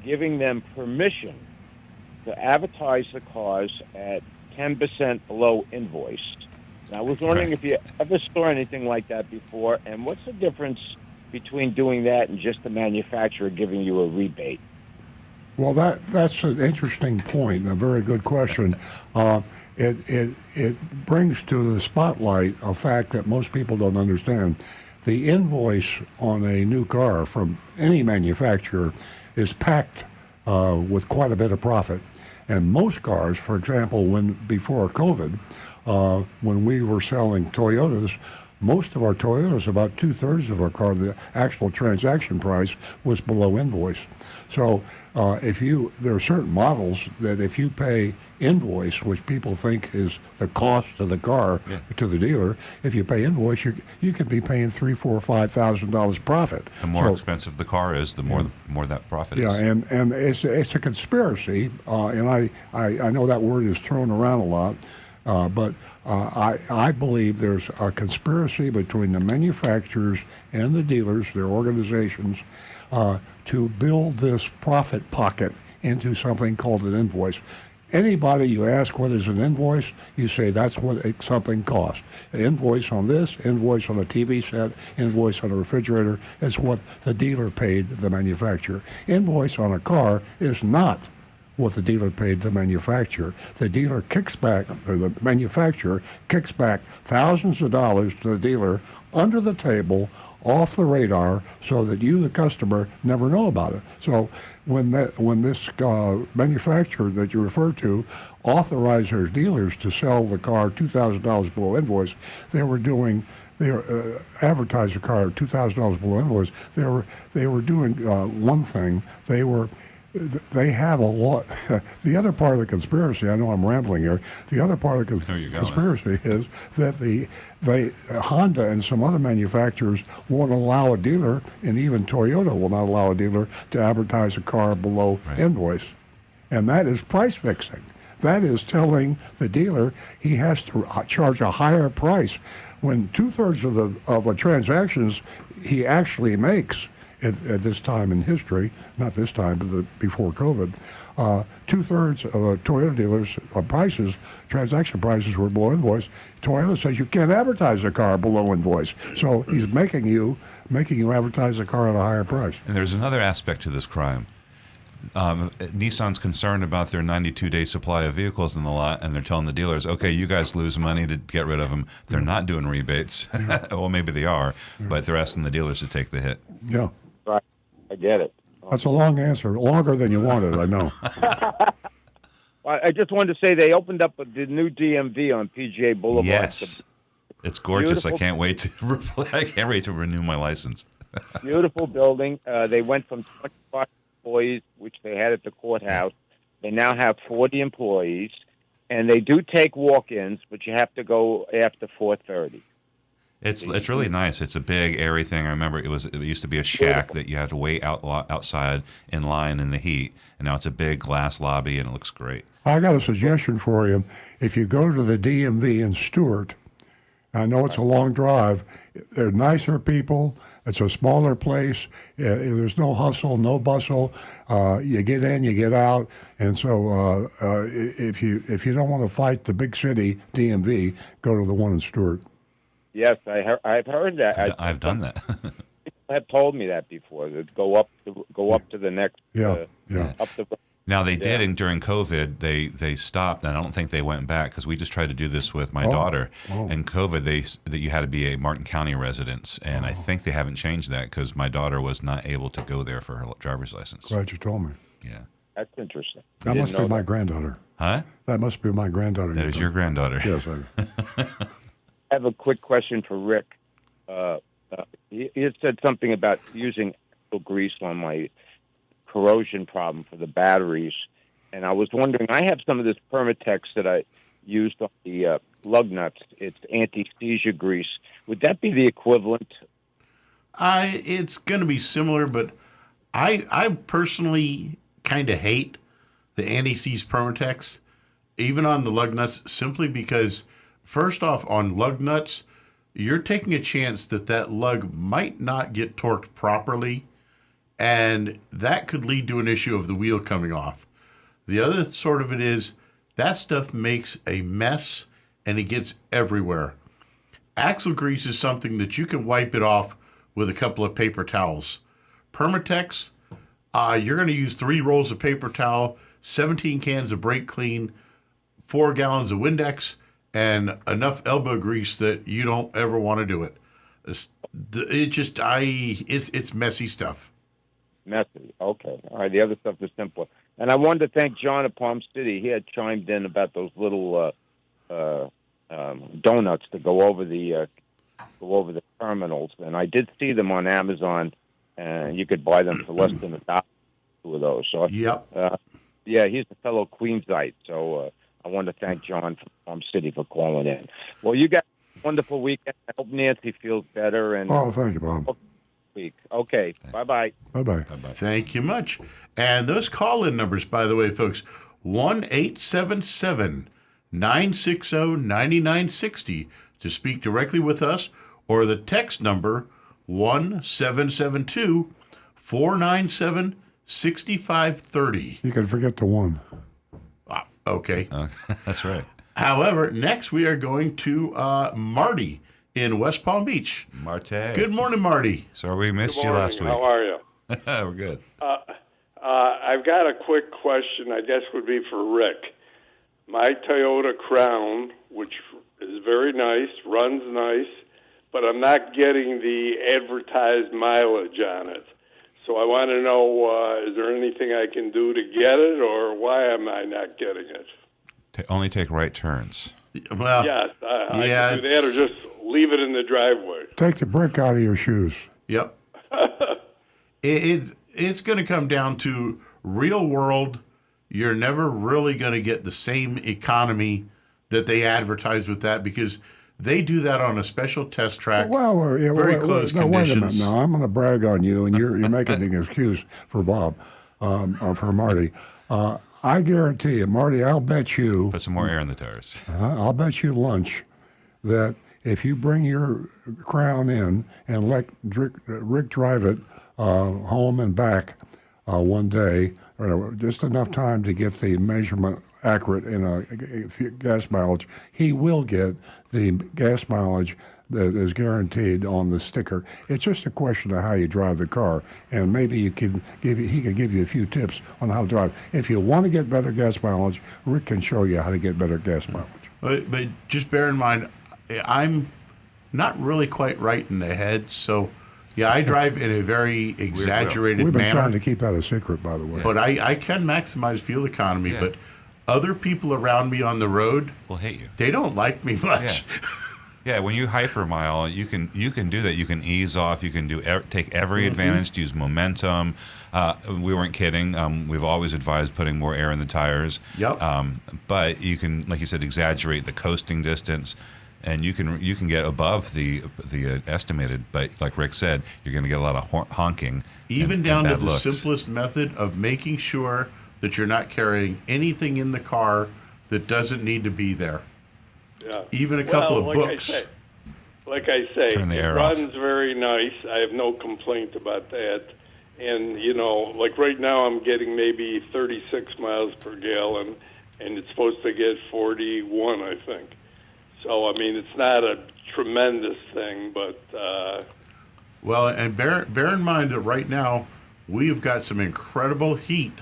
giving them permission to advertise the cars at 10% below invoice. Now, I was wondering if you ever saw anything like that before, and what's the difference between doing that and just the manufacturer giving you a rebate? Well, that's an interesting point, a very good question. It brings to the spotlight a fact that most people don't understand. The invoice on a new car from any manufacturer is packed with quite a bit of profit. And most cars, for example, before COVID, when we were selling Toyotas, most of our Toyotas, about 2/3 of our car, the actual transaction price was below invoice. So there are certain models that if you pay invoice, which people think is the cost of the car to the dealer, if you pay invoice, you could be paying $3,000, $4,000, $5,000 profit. The more expensive the car is, the more that profit is. Yeah, and it's a conspiracy, and I know that word is thrown around a lot. But I believe there's a conspiracy between the manufacturers and the dealers, their organizations, to build this profit pocket into something called an invoice. Anybody you ask what is an invoice, you say that's what something costs. An invoice on this, invoice on a TV set, invoice on a refrigerator is what the dealer paid the manufacturer. Invoice on a car is not what the dealer paid the manufacturer. The dealer kicks back, or the manufacturer kicks back thousands of dollars to the dealer under the table, off the radar, so that you, the customer, never know about it. So when this manufacturer that you refer to authorized their dealers to sell the car $2,000 below invoice, they were advertised the car at $2,000 below invoice. They were doing one thing. They have a lot. The other part of the conspiracy, I know I'm rambling here, the other part of the conspiracy is that Honda and some other manufacturers won't allow a dealer, and even Toyota will not allow a dealer to advertise a car below invoice. And that is price fixing. That is telling the dealer he has to charge a higher price when 2/3 of the transactions he actually makes at this time in history, not this time, but before COVID, 2/3 of Toyota dealers' transaction prices were below invoice. Toyota says you can't advertise a car below invoice, so he's making you advertise a car at a higher price. And there's another aspect to this crime. Nissan's concerned about their 92-day supply of vehicles in the lot, and they're telling the dealers, okay, you guys lose money to get rid of them. They're not doing rebates. Well, maybe they are, but they're asking the dealers to take the hit. Yeah. Right. I get it. That's a long answer, longer than you wanted, I know. I just wanted to say they opened up the new DMV on PGA Boulevard. Yes. It's gorgeous. Beautiful. I can't wait to renew my license. Beautiful building. They went from 25 employees, which they had at the courthouse. They now have 40 employees, and they do take walk-ins, but you have to go after 4:30. It's really nice. It's a big, airy thing. I remember it used to be a shack that you had to wait outside in line in the heat, and now it's a big glass lobby, and it looks great. I got a suggestion for you. If you go to the DMV in Stewart, I know it's a long drive. They're nicer people. It's a smaller place. There's no hustle, no bustle. You get in, you get out. And so if you don't want to fight the big city DMV, go to the one in Stewart. Yes, I've heard that. I've done that. People have told me that before. That go up to the next. Yeah. Up the. Now they did, and during COVID, they stopped, and I don't think they went back because we just tried to do this with my daughter. And COVID, that you had to be a Martin County resident, and I think they haven't changed that because my daughter was not able to go there for her driver's license. Glad you told me. Yeah. That's interesting. That must be my granddaughter. Huh? That must be my granddaughter. That is your granddaughter. Yes. I have a quick question for Rick. He had said something about using axle grease on my corrosion problem for the batteries, and I was wondering, I have some of this Permatex that I used on the lug nuts. It's anti-seizure grease. Would that be the equivalent? It's going to be similar, but I personally kind of hate the anti-seize Permatex, even on the lug nuts, simply because, first off, on lug nuts, you're taking a chance that lug might not get torqued properly, and that could lead to an issue of the wheel coming off. The other sort of it is that stuff makes a mess and it gets everywhere. Axle grease is something that you can wipe it off with a couple of paper towels. Permatex, you're going to use 3 rolls of paper towel, 17 cans of brake clean, 4 gallons of Windex, and enough elbow grease that you don't ever want to do it. It's messy stuff. Messy. Okay. All right. The other stuff is simpler. And I wanted to thank John at Palm City. He had chimed in about those little donuts to go over the terminals, and I did see them on Amazon, and you could buy them for less than $1. 2 of those. So Yep. Yeah, he's a fellow Queensite. So I want to thank John from Palm City for calling in. Well, you got a wonderful weekend. I hope Nancy feels better. And Thank you, Bob. week. Okay. Bye-bye. Bye-bye. Thank you much. And those call-in numbers, by the way, folks, 1-877-960-9960 to speak directly with us, or the text number 1-772-497-6530. You can forget the one. Okay. That's right. However, next we are going to Marty in West Palm Beach. Marte. Good morning, Marty. Sorry we missed you Morning. last week. How are you? We're good. I've got a quick question, I guess would be for Rick. My Toyota Crown, which is very nice, runs nice, but I'm not getting the advertised mileage on it. So I want to know, is there anything I can do to get it, or why am I not getting it? Only take right turns. Well, Yes, I can do that, or just leave it in the driveway. Take the brick out of your shoes. Yep. It's going to come down to real world. You're never really going to get the same economy that they advertise with that, because they do that on a special test track. Very close Wait a minute. conditions. Now, I'm going to brag on you, and you're making an excuse for Bob, or for Marty. I guarantee you, Marty, I'll bet you. Put some more air in the tires. I'll bet you lunch that if you bring your Crown in and let Rick drive it home and back one day, just enough time to get the measurement accurate in a gas mileage, he will get the gas mileage that is guaranteed on the sticker. It's just a question of how you drive the car, and maybe he can give you a few tips on how to drive. If you want to get better gas mileage, Rick can show you how to get better gas mileage. But just bear in mind, I'm not really quite right in the head, so yeah, I drive in a very exaggerated We've been manner. trying to keep that a secret, by the way. But I can maximize fuel economy, but other people around me on the road will hate you. They don't like me much. Yeah, when you hypermile, you can do that. You can ease off. You can take every advantage to use momentum. We weren't kidding. We've always advised putting more air in the tires. Yep. But you can, like you said, exaggerate the coasting distance, and you can get above the estimated. But like Rick said, you're going to get a lot of honking. Even and down to bad the looks. simplest method of making sure that you're not carrying anything in the car that doesn't need to be there. Yeah. Even a couple of like books. Like I say, Turn the it air off. runs very nice. I have no complaint about that. And, like right now I'm getting maybe 36 miles per gallon, and it's supposed to get 41, I think. So, I mean, it's not a tremendous thing, but... Well, and bear in mind that right now we've got some incredible heat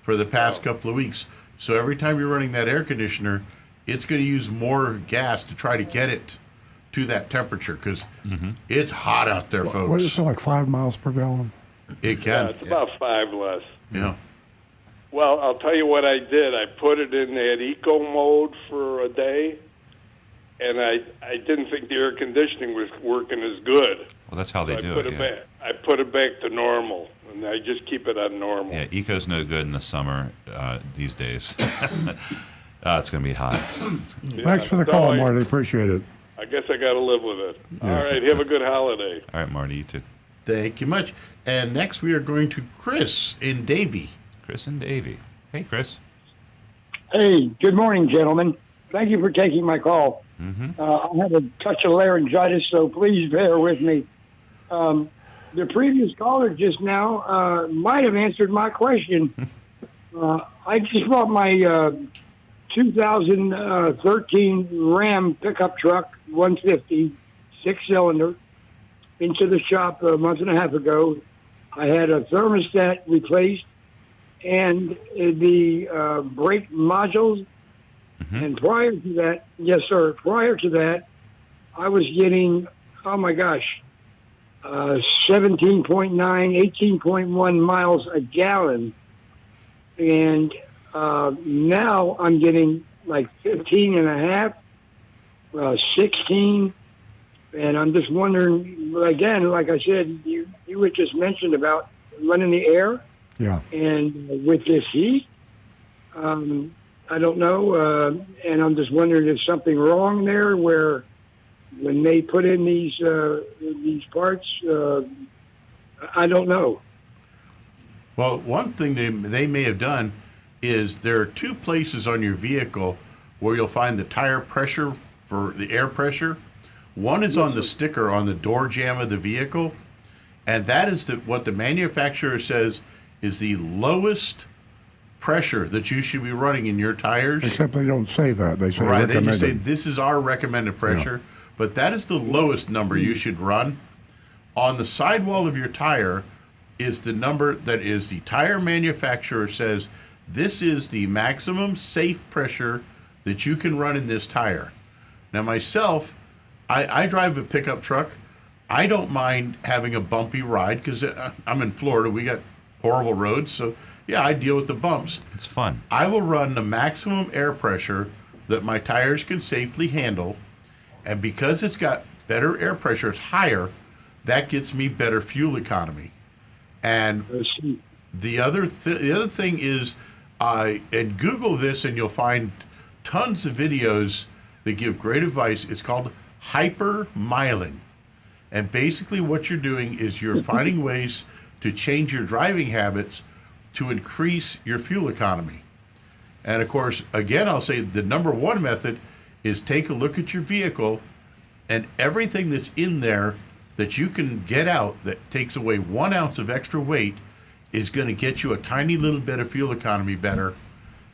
for the past couple of weeks. So every time you're running that air conditioner, it's going to use more gas to try to get it to that temperature because it's hot out there, folks. What is it, like 5 miles per gallon? It can. it's about 5 less. Yeah. Well, I'll tell you what I did. I put it in that eco mode for a day, and I didn't think the air conditioning was working as good. Well, that's how they So do it. Yeah. I put it back to normal, and I just keep it on normal. Yeah, eco's no good in the summer these days. It's going to be hot. Thanks for the so call, Marty. Appreciate it. I guess I got to live with it. Yeah. All right, have a good holiday. All right, Marty, you too. Thank you much. And next we are going to Chris in Davie. Chris and Davey. Hey, Chris. Hey, good morning, gentlemen. Thank you for taking my call. I have a touch of laryngitis, so please bear with me. The previous caller just now might have answered my question. I just brought my 2013 Ram pickup truck, 150, 6-cylinder, into the shop a month and a half ago. I had a thermostat replaced and the brake modules. And prior to that, yes, sir, prior to that, I was getting, oh my gosh, 17.9, 18.1 miles a gallon. And now I'm getting like 15 and a half, 16. And I'm just wondering, again, like I said, you had just mentioned about running the air. Yeah. And with this heat, I don't know. And I'm just wondering if something wrong there where when they put in these parts, I don't know. Well, one thing they may have done is there are two places on your vehicle where you'll find the tire pressure for the air pressure. One is on the sticker on the door jamb of the vehicle, and that is what the manufacturer says is the lowest pressure that you should be running in your tires. Except they don't say that. They say Right, they just say recommended. this is our recommended pressure, but that is the lowest number you should run. On the sidewall of your tire is the number that is the tire manufacturer says this is the maximum safe pressure that you can run in this tire. Now myself, I drive a pickup truck. I don't mind having a bumpy ride because I'm in Florida. We got horrible roads, so yeah, I deal with the bumps. It's fun. I will run the maximum air pressure that my tires can safely handle, and because it's got better air pressure, it's higher, that gets me better fuel economy. And the other thing is, and Google this, and you'll find tons of videos that give great advice. It's called hypermiling, and basically what you're doing is you're finding ways to change your driving habits to increase your fuel economy. And of course, again, I'll say the number one method is take a look at your vehicle and everything that's in there that you can get out that takes away 1 ounce of extra weight is going to get you a tiny little bit of fuel economy better.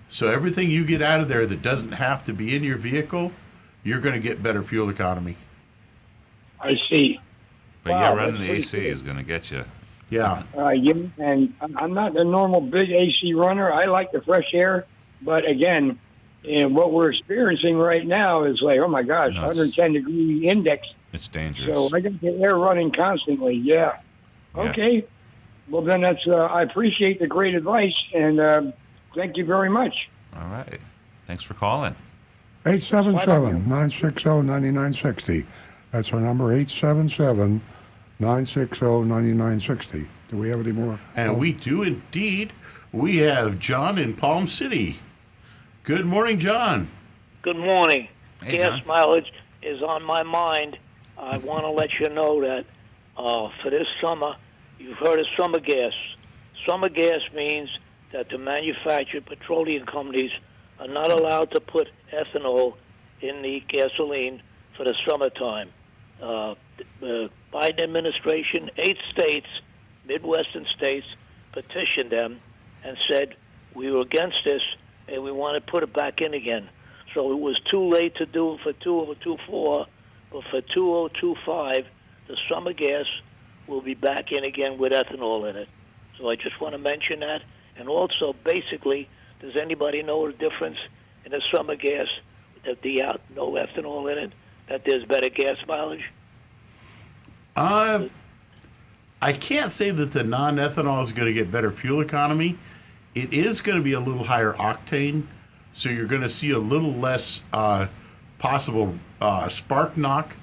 So everything you get out of there that doesn't have to be in your vehicle, you're going to get better fuel economy. I see. But Wow, yeah, running that's the pretty AC cool. is going to get you. Yeah. Yeah, and I'm not a normal big AC runner. I like the fresh air, but again, what we're experiencing right now is like, oh my gosh, No, it's- 110 degree index. It's dangerous. So I got the air running constantly. Yeah. Yeah. Okay. Well, then that's. I appreciate the great advice, and thank you very much. All right. Thanks for calling. 877-960-9960. That's our number, 877-960-9960. Do we have any more? And we do indeed. We have John in Palm City. Good morning, John. Good morning. Hey, Gas John. mileage is on my mind. I want to let you know that for this summer, you've heard of summer gas. Summer gas means that the manufactured petroleum companies are not allowed to put ethanol in the gasoline for the summertime. The Biden administration, 8 states, Midwestern states, petitioned them and said, we were against this and we want to put it back in again. So it was too late to do it for 2024, but for 2025, the summer gas will be back in again with ethanol in it. So I just want to mention that. And also, basically, does anybody know the difference in the summer gas that no ethanol in it, that there's better gas mileage? I can't say that the non-ethanol is going to get better fuel economy. It is going to be a little higher octane, so you're going to see a little less possible spark knock.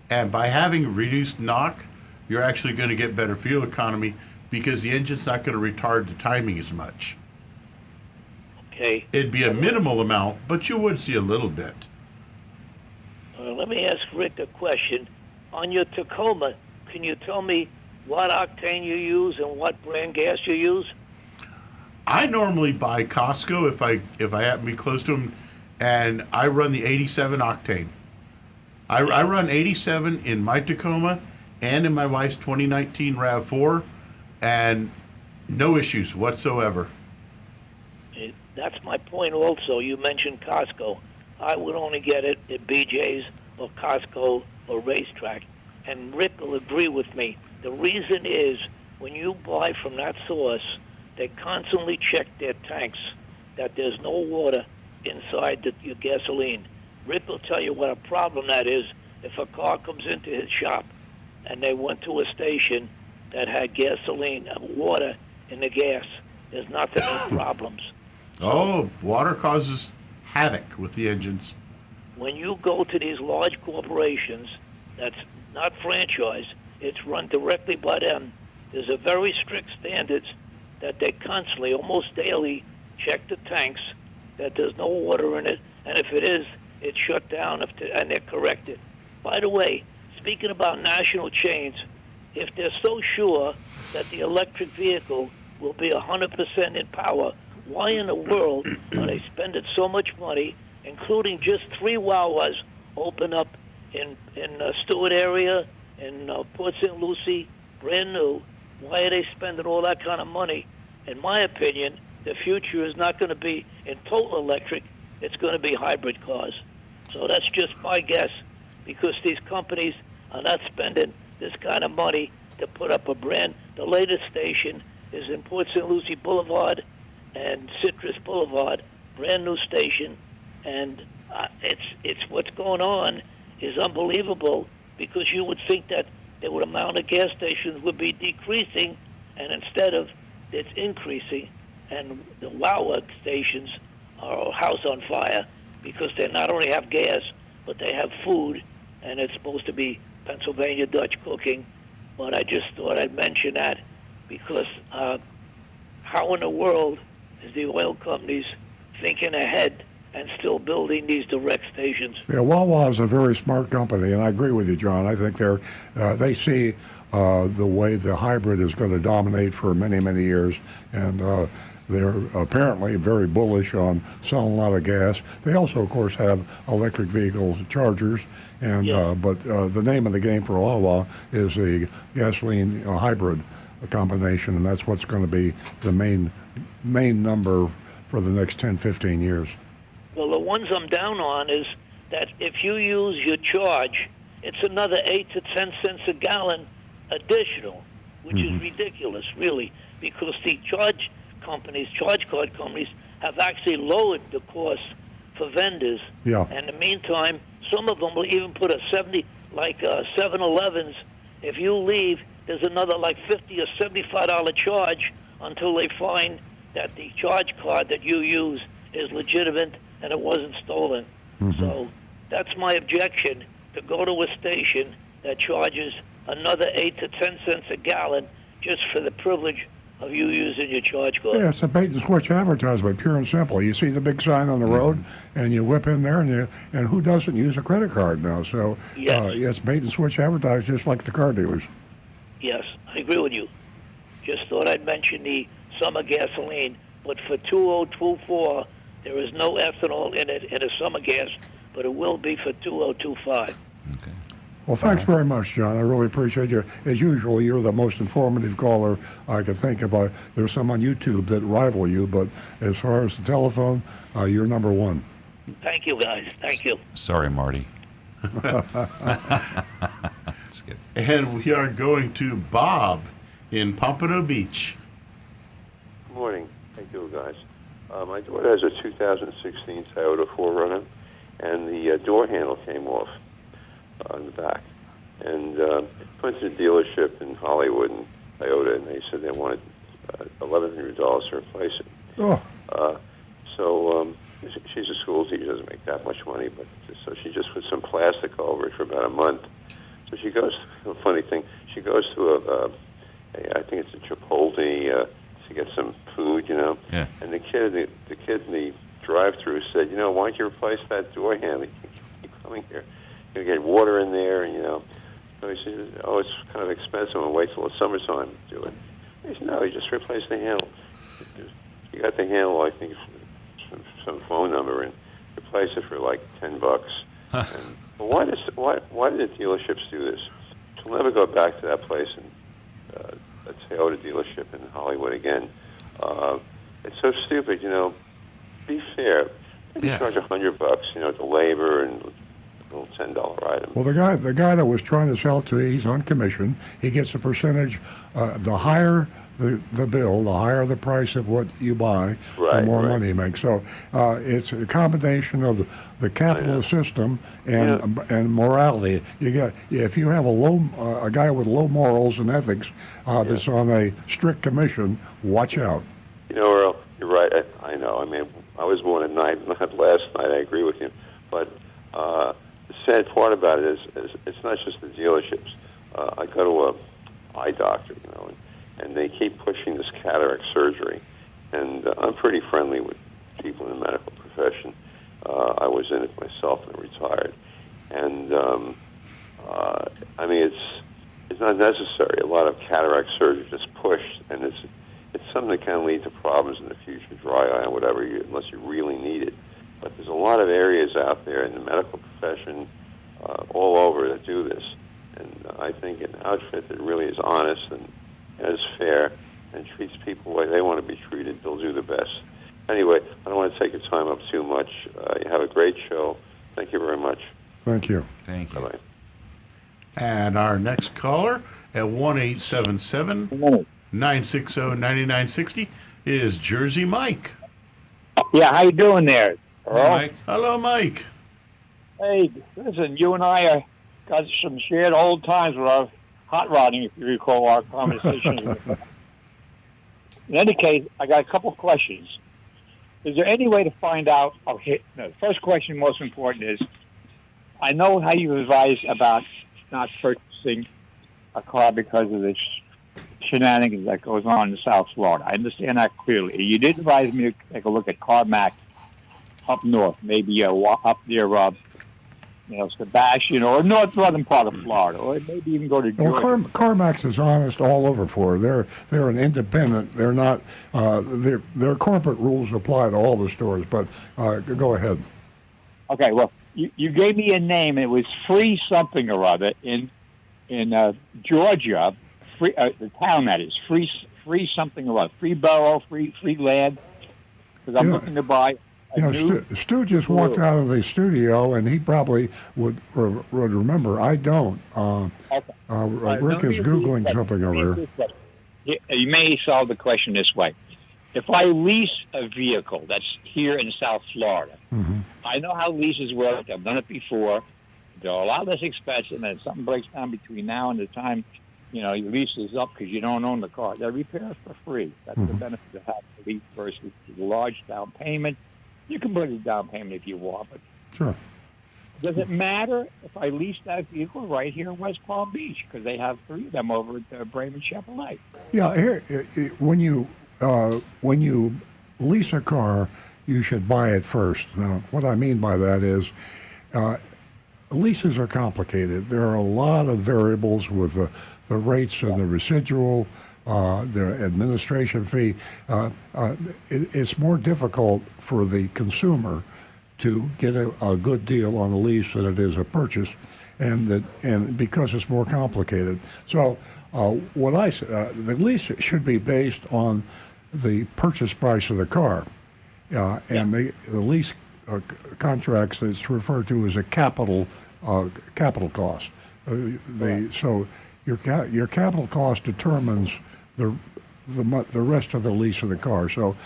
And by having reduced knock, you're actually going to get better fuel economy because the engine's not going to retard the timing as much. Okay. It'd be a minimal amount, but you would see a little bit. Let me ask Rick a question. On your Tacoma, can you tell me what octane you use and what brand gas you use? I normally buy Costco if I happen to be close to them, and I run the 87 octane. I run 87 in my Tacoma and in my wife's 2019 RAV4, and no issues whatsoever. That's my point also. You mentioned Costco. I would only get it at BJ's or Costco or Racetrack. And Rick will agree with me. The reason is when you buy from that source, they constantly check their tanks that there's no water inside your gasoline. Rick will tell you what a problem that is if a car comes into his shop and they went to a station that had gasoline, water in the gas. There's nothing but problems. Oh, water causes havoc with the engines. When you go to these large corporations, that's not franchised, it's run directly by them. There's a very strict standards that they constantly, almost daily, check the tanks that there's no water in it, and if it is, it's shut down and they're corrected. By the way, speaking about national chains, if they're so sure that the electric vehicle will be 100% in power, why in the world are they spending so much money, including just 3 Wawas open up in Stewart area, in Port St. Lucie, brand new? Why are they spending all that kind of money? In my opinion, the future is not going to be in total electric. It's going to be hybrid cars. So that's just my guess, because these companies are not spending this kind of money to put up a brand. The latest station is in Port St. Lucie Boulevard and Citrus Boulevard, brand new station, and it's what's going on is unbelievable, because you would think that the amount of gas stations would be decreasing, and instead of it's increasing, and the Wawa stations are a house on fire because they not only have gas, but they have food, and it's supposed to be Pennsylvania Dutch cooking. But I just thought I'd mention that because how in the world is the oil companies thinking ahead and still building these direct stations? Yeah, Wawa is a very smart company, and I agree with you, John. I think they see the way the hybrid is going to dominate for many, many years, and They're apparently very bullish on selling a lot of gas. They also, of course, have electric vehicle chargers, and but the name of the game for Wawa is a gasoline hybrid combination, and that's what's going to be the main number for the next 10, 15 years. Well, the ones I'm down on is that if you use your charge, it's another 8 to 10 cents a gallon additional, which is ridiculous, really, because the charge card companies, have actually lowered the cost for vendors. Yeah. And in the meantime, some of them will even put a 7-Elevens. If you leave, there's another like $50 or $75 charge until they find that the charge card that you use is legitimate and it wasn't stolen. So that's my objection, to go to a station that charges another 8 to 10 cents a gallon just for the privilege of you using your charge card. Yeah, it's a bait and switch advertisement, pure and simple. You see the big sign on the road, and you whip in there, and who doesn't use a credit card now? So it's bait and switch advertising, just like the car dealers. Yes, I agree with you. Just thought I'd mention the summer gasoline, but for 2024, there is no ethanol in it in a summer gas, but it will be for 2025. Okay. Well, thanks very much, John. I really appreciate you. As usual, you're the most informative caller I could think about. There's some on YouTube that rival you, but as far as the telephone, you're number one. Thank you, guys. Thank you. Sorry, Marty. That's good. And we are going to Bob in Pompano Beach. Good morning. Thank you, guys. My daughter has a 2016 Toyota 4Runner, and the door handle came off on the back. And went to the dealership in Hollywood and Toyota, and they said they wanted $1,100 to replace it. Oh. So she's a school teacher, doesn't make that much money, but so she just put some plastic over it for about a month. So she goes, a funny thing, she goes to I think it's a Chipotle to get some food, Yeah. And the kid in the drive-through said, why don't you replace that door handle? You keep coming here. You're going to get water in there, and, So he said, it's kind of expensive. I'll wait till the summertime to do it. He said, no, you just replace the handle. You got the handle, I think, some phone number, and replace it for like $10. And, well, why did the dealerships do this? She'll never go back to that place and a Toyota dealership in Hollywood again. It's so stupid, Be fair. Maybe charge $100, the labor and little $10 item. Well, the guy that was trying to sell to you, he's on commission. He gets a percentage. The higher the bill, the higher the price of what you buy, the more money you make. So it's a combination of the capitalist system and morality. If you have a guy with low morals and ethics that's on a strict commission, watch out. Earl, you're right. I know. I mean, I was born at night, not last night. I agree with you, but. The sad part about it is it's not just the dealerships. I go to a eye doctor, and they keep pushing this cataract surgery. And I'm pretty friendly with people in the medical profession. I was in it myself and retired. And I mean, it's not necessary. A lot of cataract surgery is just pushed, and it's something that can lead to problems in the future, dry eye or whatever, unless you really need it. But there's a lot of areas out there in the medical profession, all over, that do this. And I think an outfit that really is honest and is fair and treats people the way they want to be treated, they'll do the best. Anyway, I don't want to take your time up too much. You have a great show. Thank you very much. Thank you. Thank you. Bye-bye. And our next caller at 1-877-960-9960 is Jersey Mike. Yeah, how you doing there, Earl? Hey, Mike. Hello, Mike. Hey, listen, you and I got some shared old times with our hot rodding, if you recall our conversations. In any case, I got a couple of questions. Is there any way to find out? The first question, most important, is I know how you advise about not purchasing a car because of the shenanigans that goes on in South Florida. I understand that clearly. You did advise me to take a look at CarMax up north, maybe up near Sebastian or northern part of Florida, or maybe even go to Well, Georgia. CarMax is honest all over Florida. They're an independent. They're not. Their corporate rules apply to all the stores. But go ahead. Okay, well, you gave me a name. It was Free something or other in Georgia. Free the town that is free something or other. Free borough, free land. Because I'm looking to buy. Stu just walked out of the studio, and he probably would remember. I don't. Rick is Googling something over here. You may solve the question this way. If I lease a vehicle that's here in South Florida, I know how leases work. I've done it before. They're a lot less expensive, and if something breaks down between now and the time, your lease is up because you don't own the car. They're repairs for free. That's the benefit of having a lease versus a large down payment. You can put a down payment if you want, but sure. Does it matter if I lease that vehicle right here in West Palm Beach? Because they have 3 of them over at Bremen Chevrolet. Yeah, here when you lease a car, you should buy it first. Now, what I mean by that is, leases are complicated. There are a lot of variables with the rates and the residual. The administration fee, it's more difficult for the consumer to get a good deal on a lease than it is a purchase, and because it's more complicated. So the lease should be based on the purchase price of the car, and the lease contracts it's referred to as a capital cost. So your capital cost determines the rest of the lease of the car. So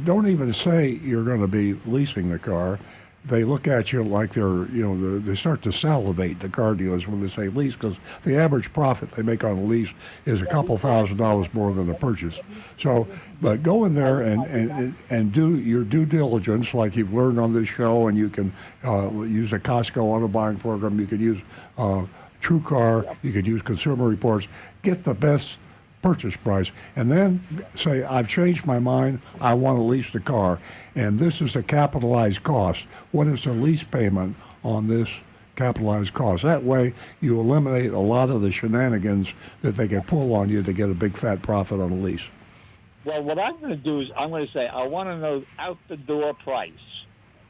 don't even say you're going to be leasing the car. They look at you like they start to salivate, the car dealers, when they say lease, because the average profit they make on a lease is a couple $1,000s more than a purchase. So, but go in there and do your due diligence like you've learned on this show, and you can use a Costco auto buying program. You could use TrueCar. You could use Consumer Reports. Get the best purchase price, and then say, I've changed my mind, I want to lease the car, and this is a capitalized cost. What is the lease payment on this capitalized cost? That way you eliminate a lot of the shenanigans that they can pull on you to get a big fat profit on a lease. Well, what I'm going to do is I'm going to say, I want to know out the door price.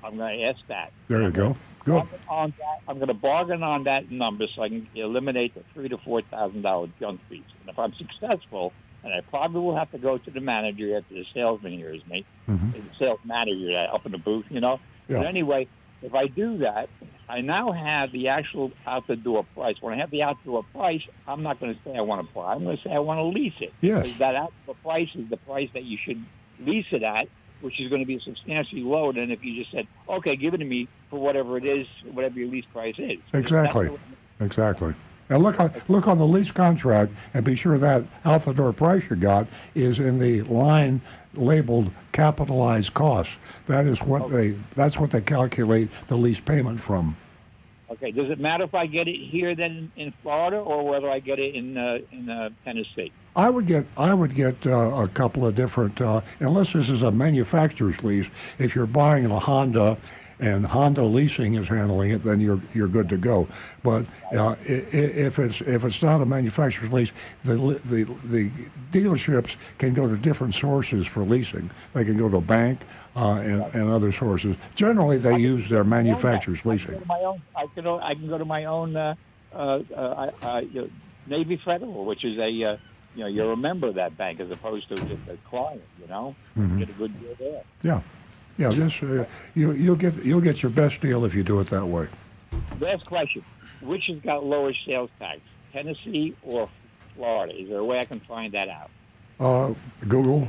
I'm going to ask that. There you go. Good. I'm going to bargain on that number so I can eliminate the $3,000 to $4,000 junk fees. And if I'm successful, and I probably will have to go to the manager after the salesman hears me, the sales manager up in the booth, Yeah. But anyway, if I do that, I now have the actual out-the-door price. When I have the out-the-door price, I'm not going to say I want to buy. I'm going to say I want to lease it. Yes. Because that out-the-door price is the price that you should lease it at, which is going to be substantially lower than if you just said, okay, give it to me for whatever it is, whatever your lease price is. Exactly. And look on the lease contract and be sure that out the door price you got is in the line labeled capitalized cost. That's what they calculate the lease payment from. Okay. Does it matter if I get it here then in Florida or whether I get it in Tennessee? I would get a couple of different, unless this is a manufacturer's lease. If you're buying a Honda and Honda Leasing is handling it, then you're good to go. But if it's not a manufacturer's lease, the dealerships can go to different sources for leasing. They can go to a bank and other sources. Generally, they use their manufacturer's leasing. I can go to my own Navy Federal, which is a you're a member of that bank as opposed to just a client. Get a good deal there. Yeah. You'll get your best deal if you do it that way. Last question: which has got lower sales tax, Tennessee or Florida? Is there a way I can find that out? Google.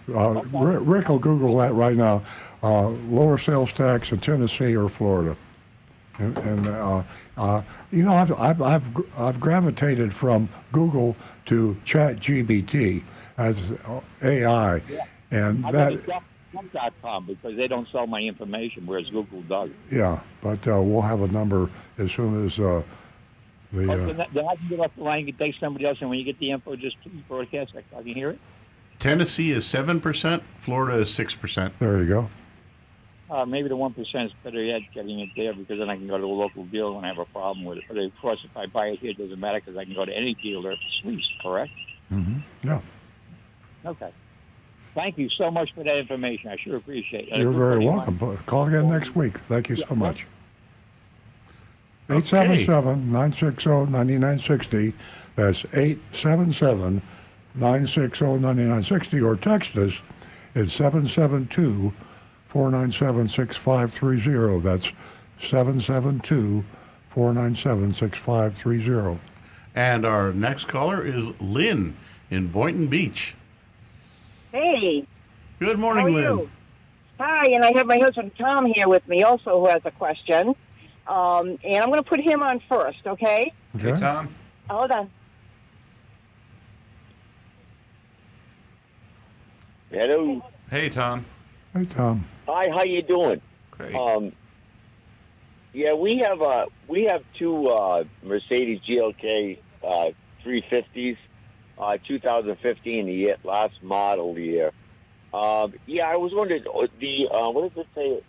Rick will Google that right now. Lower sales tax in Tennessee or Florida. I've gravitated from Google to ChatGPT as AI, and that. .com because they don't sell my information, whereas Google does. Yeah, but we'll have a number as soon as the. Then I can get off the line and take somebody else, and when you get the info, just please broadcast. I can hear it. Tennessee is 7%. Florida is 6%. There you go. maybe the 1% is better yet getting it there because then I can go to a local dealer when I have a problem with it. But of course, if I buy it here, it doesn't matter because I can go to any dealer if it's leased, correct? Mm-hmm. Yeah. Okay. Thank you so much for that information. I sure appreciate it. You're very welcome. Call again next week. Thank you so much. 877-960-9960. That's 877-960-9960. Or text us at 772-497-6530. That's 772-497-6530. And our next caller is Lynn in Boynton Beach. Hey. Good morning, How are Lynn. you? Hi, and I have my husband Tom here with me also who has a question. And I'm going to put him on first, okay? Hey, Tom. Hold on. Hello. Hey, Tom. Hey, Tom. Hi, how you doing? Great. Yeah, we have two Mercedes GLK 350s, 2015, the last model year. Yeah, I was wondering what does it say?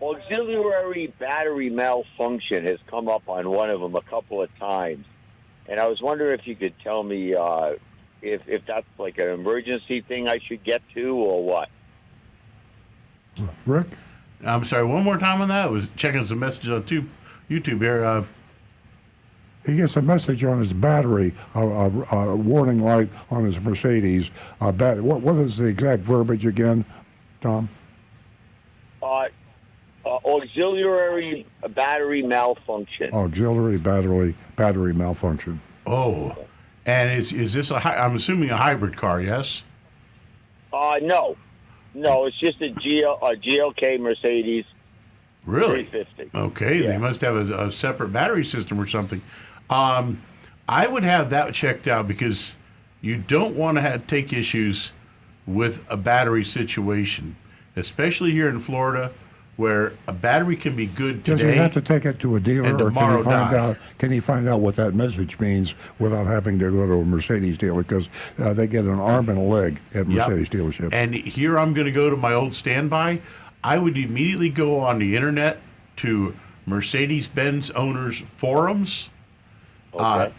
Auxiliary battery malfunction has come up on one of them a couple of times, and I was wondering if you could tell me if that's like an emergency thing I should get to or what. Rick? I'm sorry, one more time on that. I was checking some messages on YouTube here. He gets a message on his battery, a warning light on his Mercedes. What is the exact verbiage again, Tom? Auxiliary battery malfunction. Auxiliary battery malfunction. Oh, and is this I'm assuming a hybrid car, yes? No, it's just a GLK Mercedes. Really? 350. Okay, Yeah. They must have a separate battery system or something. I would have that checked out because you don't want to take issues with a battery situation, especially here in Florida, where a battery can be good Does today. he have to take it to a dealer, and or can tomorrow he find die. out? Can he find out what that message means without having to go to a Mercedes dealer? Because they get an arm and a leg at Mercedes dealerships. And here I'm going to go to my old standby. I would immediately go on the internet to Mercedes-Benz owners forums,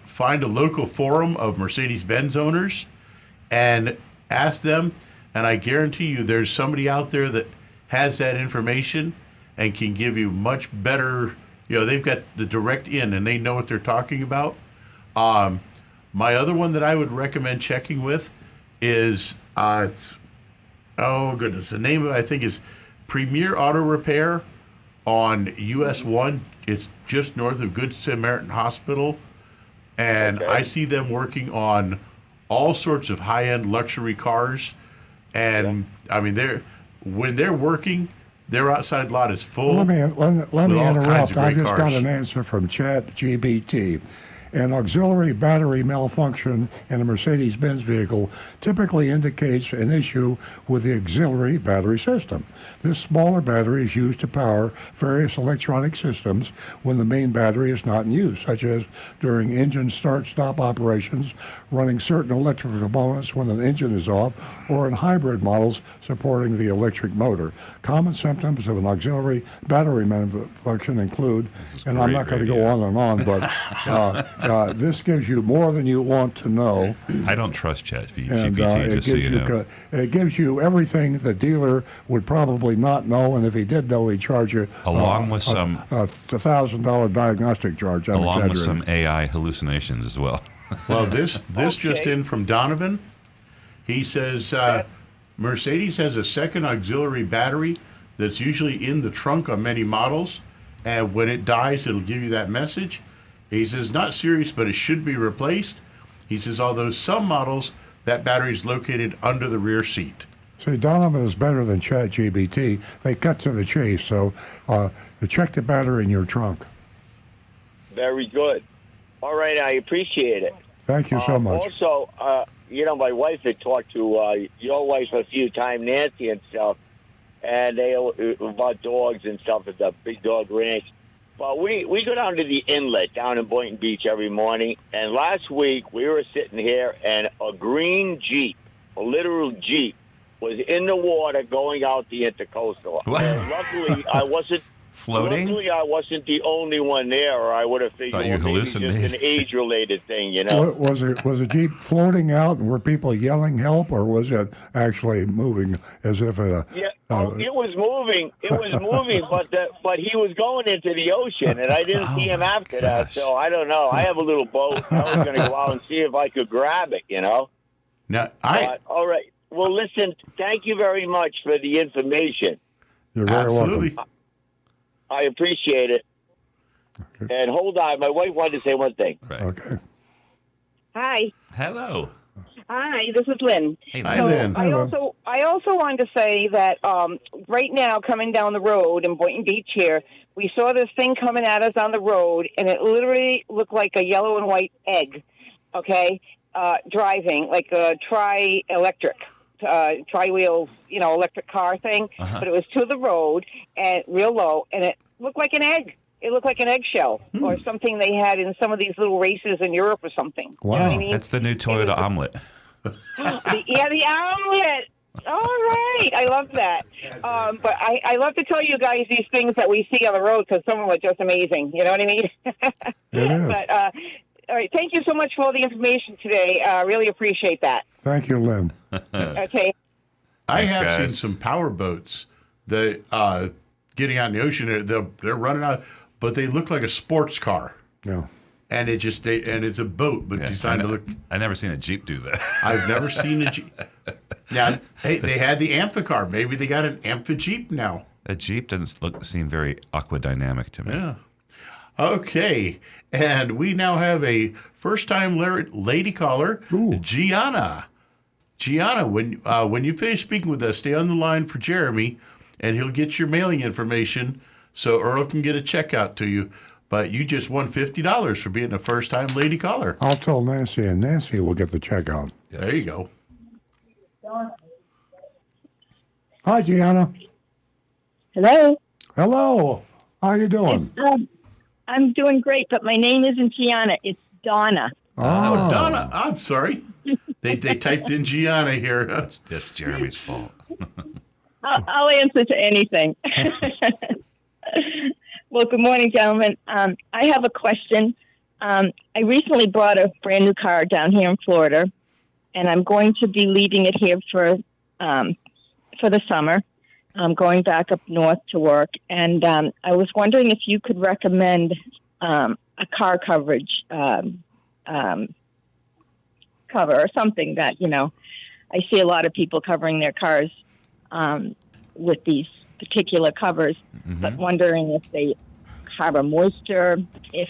find a local forum of Mercedes-Benz owners, and ask them. And I guarantee you there's somebody out there that has that information and can give you much better, they've got the direct in and they know what they're talking about. My other one that I would recommend checking with is, the name of it I think is Premier Auto Repair on US 1. It's just north of Good Samaritan Hospital. And I see them working on all sorts of high-end luxury cars. And, I mean, when they're working, their outside lot is full. Let me with all kinds interrupt. of I great just cars. got an answer from ChatGPT. An auxiliary battery malfunction in a Mercedes-Benz vehicle typically indicates an issue with the auxiliary battery system. This smaller battery is used to power various electronic systems when the main battery is not in use, such as during engine start-stop operations, running certain electrical components when the engine is off, or in hybrid models supporting the electric motor. Common symptoms of an auxiliary battery malfunction include, and I'm not going to go on and on, but this gives you more than you want to know. I don't trust ChatGPT, And just so you know. it gives you everything the dealer would probably not know, and if he did know, he'd charge you Along with some $1,000 diagnostic charge. I'm along with exaggerating. some AI hallucinations as well. Well, this just in from Donovan. He says Mercedes has a second auxiliary battery that's usually in the trunk on many models, and when it dies, it'll give you that message. He says not serious, but it should be replaced. He says although some models that battery is located under the rear seat. See, Donovan is better than ChatGPT. They cut to the chase. So check the battery in your trunk. Very good. All right, I appreciate it. Thank you so much. Also, my wife had talked to your wife a few times, Nancy and stuff, and they about dogs and stuff at the Big Dog Ranch. But we go down to the inlet down in Boynton Beach every morning, and last week we were sitting here and a green Jeep, a literal Jeep, was in the water going out the intercoastal. Luckily, I wasn't floating. Luckily, I wasn't the only one there, or I would have figured Thought you maybe hallucinated. just an age-related thing, you know. Was the Jeep floating out, and were people yelling help, or was it actually moving as if Yeah, it was moving. It was moving, but he was going into the ocean, and I didn't see him after that. So I don't know. I have a little boat. I was going to go out and see if I could grab it, you know. Now, all right. Well, listen. Thank you very much for the information. You're very welcome. I appreciate it. Okay. And hold on, my wife wanted to say one thing. Right. Okay. Hi. Hello. Hi, this is Lynn. Hey, Hi, Lynn. I also wanted to say that right now, coming down the road in Boynton Beach here, we saw this thing coming at us on the road, and it literally looked like a yellow and white egg. Okay, driving like a tri-electric. Tri-wheel, electric car thing, but it was to the road and real low, and it looked like an egg. It looked like an eggshell or something they had in some of these little races in Europe or something. Wow, you know what I mean? That's the new Toyota omelet. the omelet. All right, I love that. But I love to tell you guys these things that we see on the road because some of them are just amazing. You know what I mean? It is. But all right, thank you so much for all the information today. Really appreciate that. Thank you, Lynn. Okay. I Thanks, have guys. seen some power boats that getting out in the ocean. They're running out, but they look like a sports car. Yeah. And it's a boat, but designed to look. I never seen a Jeep do that. I've never seen a Jeep. Now, hey, they had the Amphicar. Maybe they got an Amphi Jeep now. A Jeep doesn't seem very aquadynamic to me. Yeah. Okay, and we now have a first-time lady caller, Gianna. Gianna, when you finish speaking with us, stay on the line for Jeremy, and he'll get your mailing information so Earl can get a check out to you. But you just won $50 for being a first-time lady caller. I'll tell Nancy, and Nancy will get the check out. There you go. Hi, Gianna. Hello. Hello. How you doing? I'm doing great, but my name isn't Gianna. It's Donna. Oh, Donna. I'm sorry. They typed in Gianna here. That's Jeremy's fault. I'll answer to anything. Well, good morning, gentlemen. I have a question. I recently bought a brand new car down here in Florida, and I'm going to be leaving it here for the summer. I'm going back up north to work, and I was wondering if you could recommend a car coverage cover or something that, I see a lot of people covering their cars with these particular covers, but wondering if they harbor moisture, if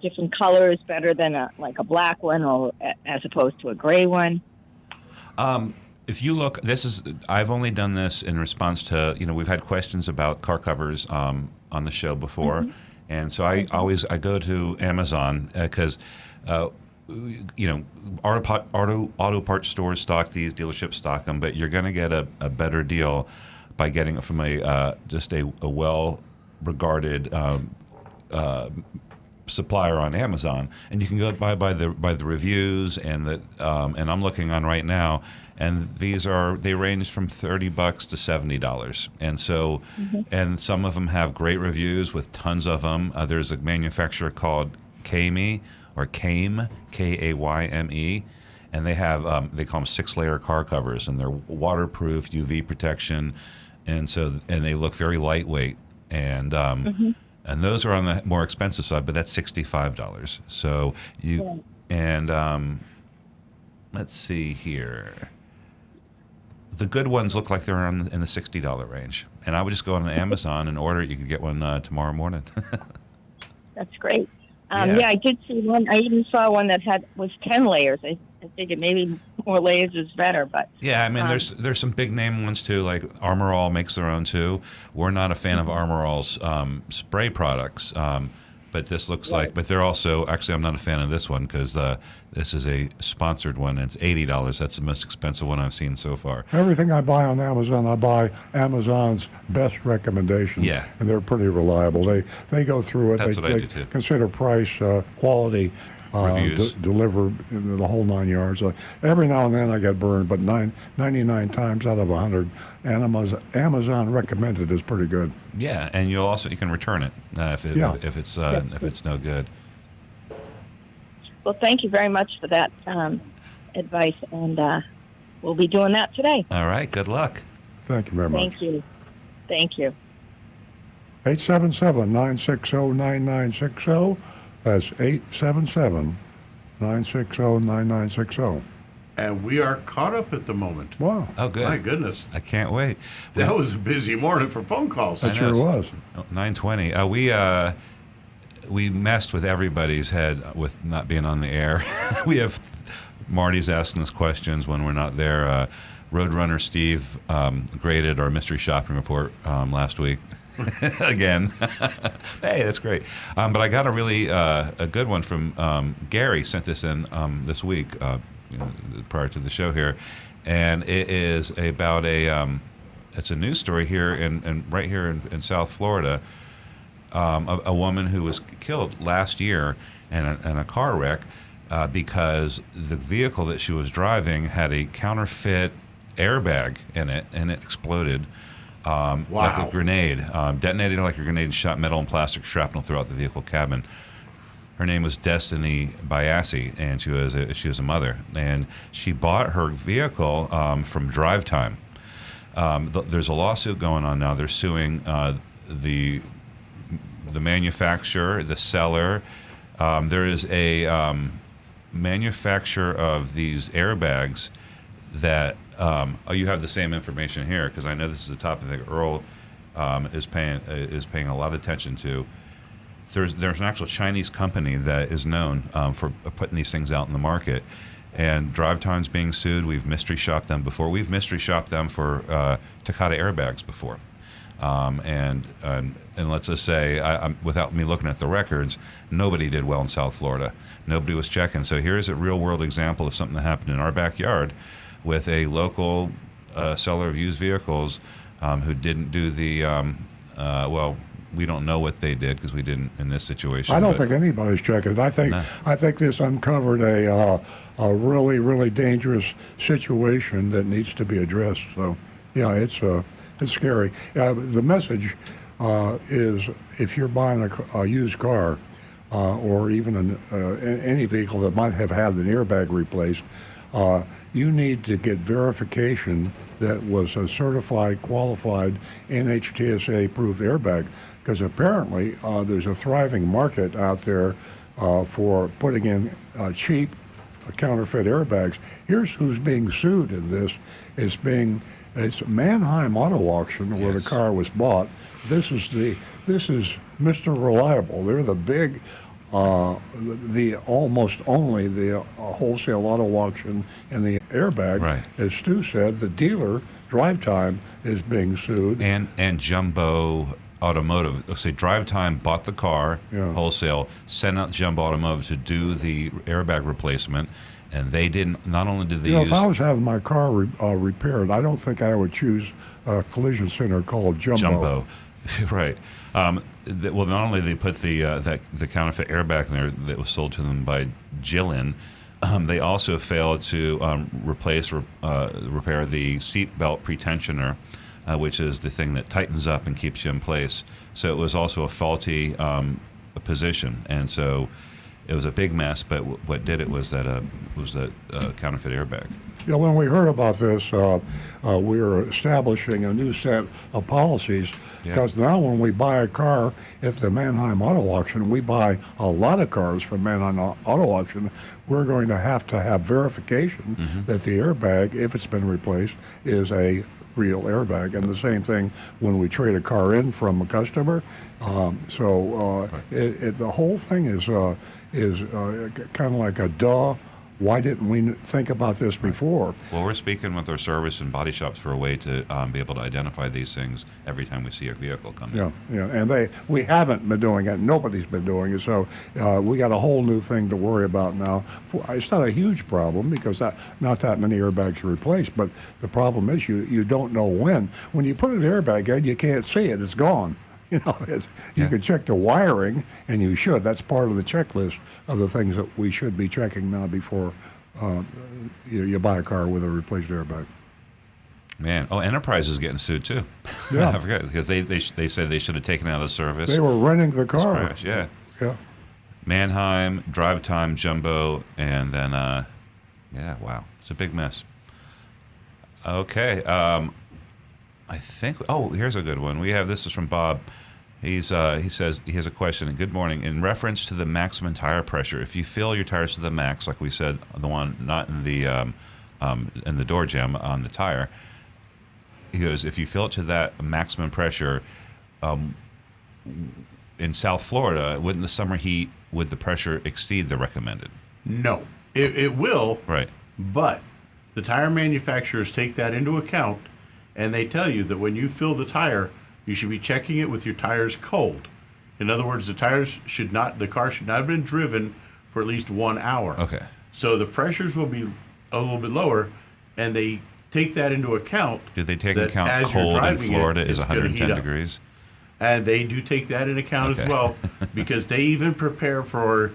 different color is better than a black one or as opposed to a gray one. If you look, I've only done this in response to, we've had questions about car covers on the show before. And so I go to Amazon because, auto parts stores stock these, dealerships stock them, but you're going to get a better deal by getting it from just a well-regarded supplier on Amazon, and you can go by the reviews and I'm looking on right now, and they range from $30 to $70, and so and some of them have great reviews with tons of them. There's a manufacturer called Kame or Kame, Kayme, and they have they call them 6-layer car covers, and they're waterproof, UV protection, and they look very lightweight, and and those are on the more expensive side, but that's $65. So let's see here. The good ones look like they're in the $60 range, and I would just go on Amazon and order it. You could get one tomorrow morning. That's great. I did see one. I even saw one that was 10 layers. I figured maybe more layers is better, but yeah, I mean, there's some big name ones too. Like Armor All makes their own too. We're not a fan of Armor All's spray products, but this looks like. But they're also actually, I'm not a fan of this one because this is a sponsored one, and it's $80. That's the most expensive one I've seen so far. Everything I buy on Amazon, I buy Amazon's best recommendations. Yeah. And they're pretty reliable. They go through it. That's what I they do too. consider price, quality, Reviews. Deliver the whole 9 yards. Every now and then I get burned, but 99 times out of 100, Amazon recommended is pretty good. Yeah, and you can return it if it's no good. Well, thank you very much for that advice, and we'll be doing that today. All right. Good luck. Thank you very much. Thank you. Thank you. 877-960-9960. That's 877-960-9960. And we are caught up at the moment. Wow. Oh, good. My goodness. I can't wait. That was a busy morning for phone calls. That sure was. 9:20. We messed with everybody's head with not being on the air. We have Marty's asking us questions when we're not there. Roadrunner Steve graded our mystery shopping report last week. Again. Hey, that's great. But I got a good one from Gary. Sent this in this week, prior to the show here, and it is about it's a news story here right here in South Florida. A woman who was killed last year in a car wreck because the vehicle that she was driving had a counterfeit airbag in it, and it exploded. Like a grenade, detonated like a grenade, and shot metal and plastic shrapnel throughout the vehicle cabin. Her name was Destiny Biassi, and she was a mother, and she bought her vehicle from Drive Time. There's a lawsuit going on now. They're suing the manufacturer, the seller. There is a manufacturer of these airbags that. You have the same information here, because I know this is a topic that Earl is paying a lot of attention to. There's an actual Chinese company that is known for putting these things out in the market, and Drive Time's being sued. We've mystery shopped them before. We've mystery shopped them for Takata airbags before, and let's just say, without me looking at the records, nobody did well in South Florida. Nobody was checking. So here's a real world example of something that happened in our backyard, with a local seller of used vehicles who didn't do the we don't know what they did because we didn't in this situation. I don't think anybody's checking. I think this uncovered a really, really dangerous situation that needs to be addressed. So yeah, it's scary. The message is, if you're buying a used car or even any vehicle that might have had an airbag replaced, you need to get verification that was a certified, qualified, NHTSA-approved airbag, because apparently there's a thriving market out there for putting in cheap counterfeit airbags. Here's who's being sued in this. It's Mannheim Auto Auction, where the car was bought. This is Mr. Reliable. They're the big, almost only the wholesale auto auction in the airbag. Right. As Stu said, the dealer, Drive Time, is being sued. And Jumbo Automotive. Let's say Drive Time bought the car wholesale, sent out Jumbo Automotive to do the airbag replacement, and they didn't. Not only did they use. If I was having my car repaired, I don't think I would choose a collision center called Jumbo. Right. Well, not only did they put the counterfeit airbag in there that was sold to them by Gillen, they also failed to repair the seatbelt pretensioner, which is the thing that tightens up and keeps you in place. So it was also a faulty position, and so it was a big mess. But what did it was that counterfeit airbag. Yeah, when we heard about this, we were establishing a new set of policies, because now when we buy a car at the Mannheim Auto Auction, we buy a lot of cars from Mannheim Auto Auction, we're going to have verification that the airbag, if it's been replaced, is a real airbag. And the same thing when we trade a car in from a customer. The whole thing is kind of like a duh. Why didn't we think about this before? Well, we're speaking with our service and body shops for a way to be able to identify these things every time we see a vehicle come in. Yeah, and we haven't been doing it. Nobody's been doing it, so we got a whole new thing to worry about now. It's not a huge problem because not that many airbags are replaced, but the problem is you don't know when. When you put an airbag in, you can't see it. It's gone. You know, you can check the wiring, and you should. That's part of the checklist of the things that we should be checking now before you buy a car with a replaced airbag. Man, Enterprise is getting sued too. Yeah. I forget because they said they should have taken it out of service. They were renting the car. Yeah. Yeah. Mannheim, Drive Time, Jumbo, and then wow, it's a big mess. Okay, I think. Oh, here's a good one. This is from Bob. He says he has a question. Good morning. In reference to the maximum tire pressure, if you fill your tires to the max, like we said, the one not in the door jam on the tire. He goes, if you fill it to that maximum pressure, in South Florida, wouldn't the summer heat, would the pressure exceed the recommended? No, it will. Right. But the tire manufacturers take that into account, and they tell you that when you fill the tire, you should be checking it with your tires cold. In other words, the car should not have been driven for at least 1 hour. Okay. So the pressures will be a little bit lower, and they take that into account. Do they take into account cold in Florida is 110 degrees? And they do take that into account as well, because they even prepare for,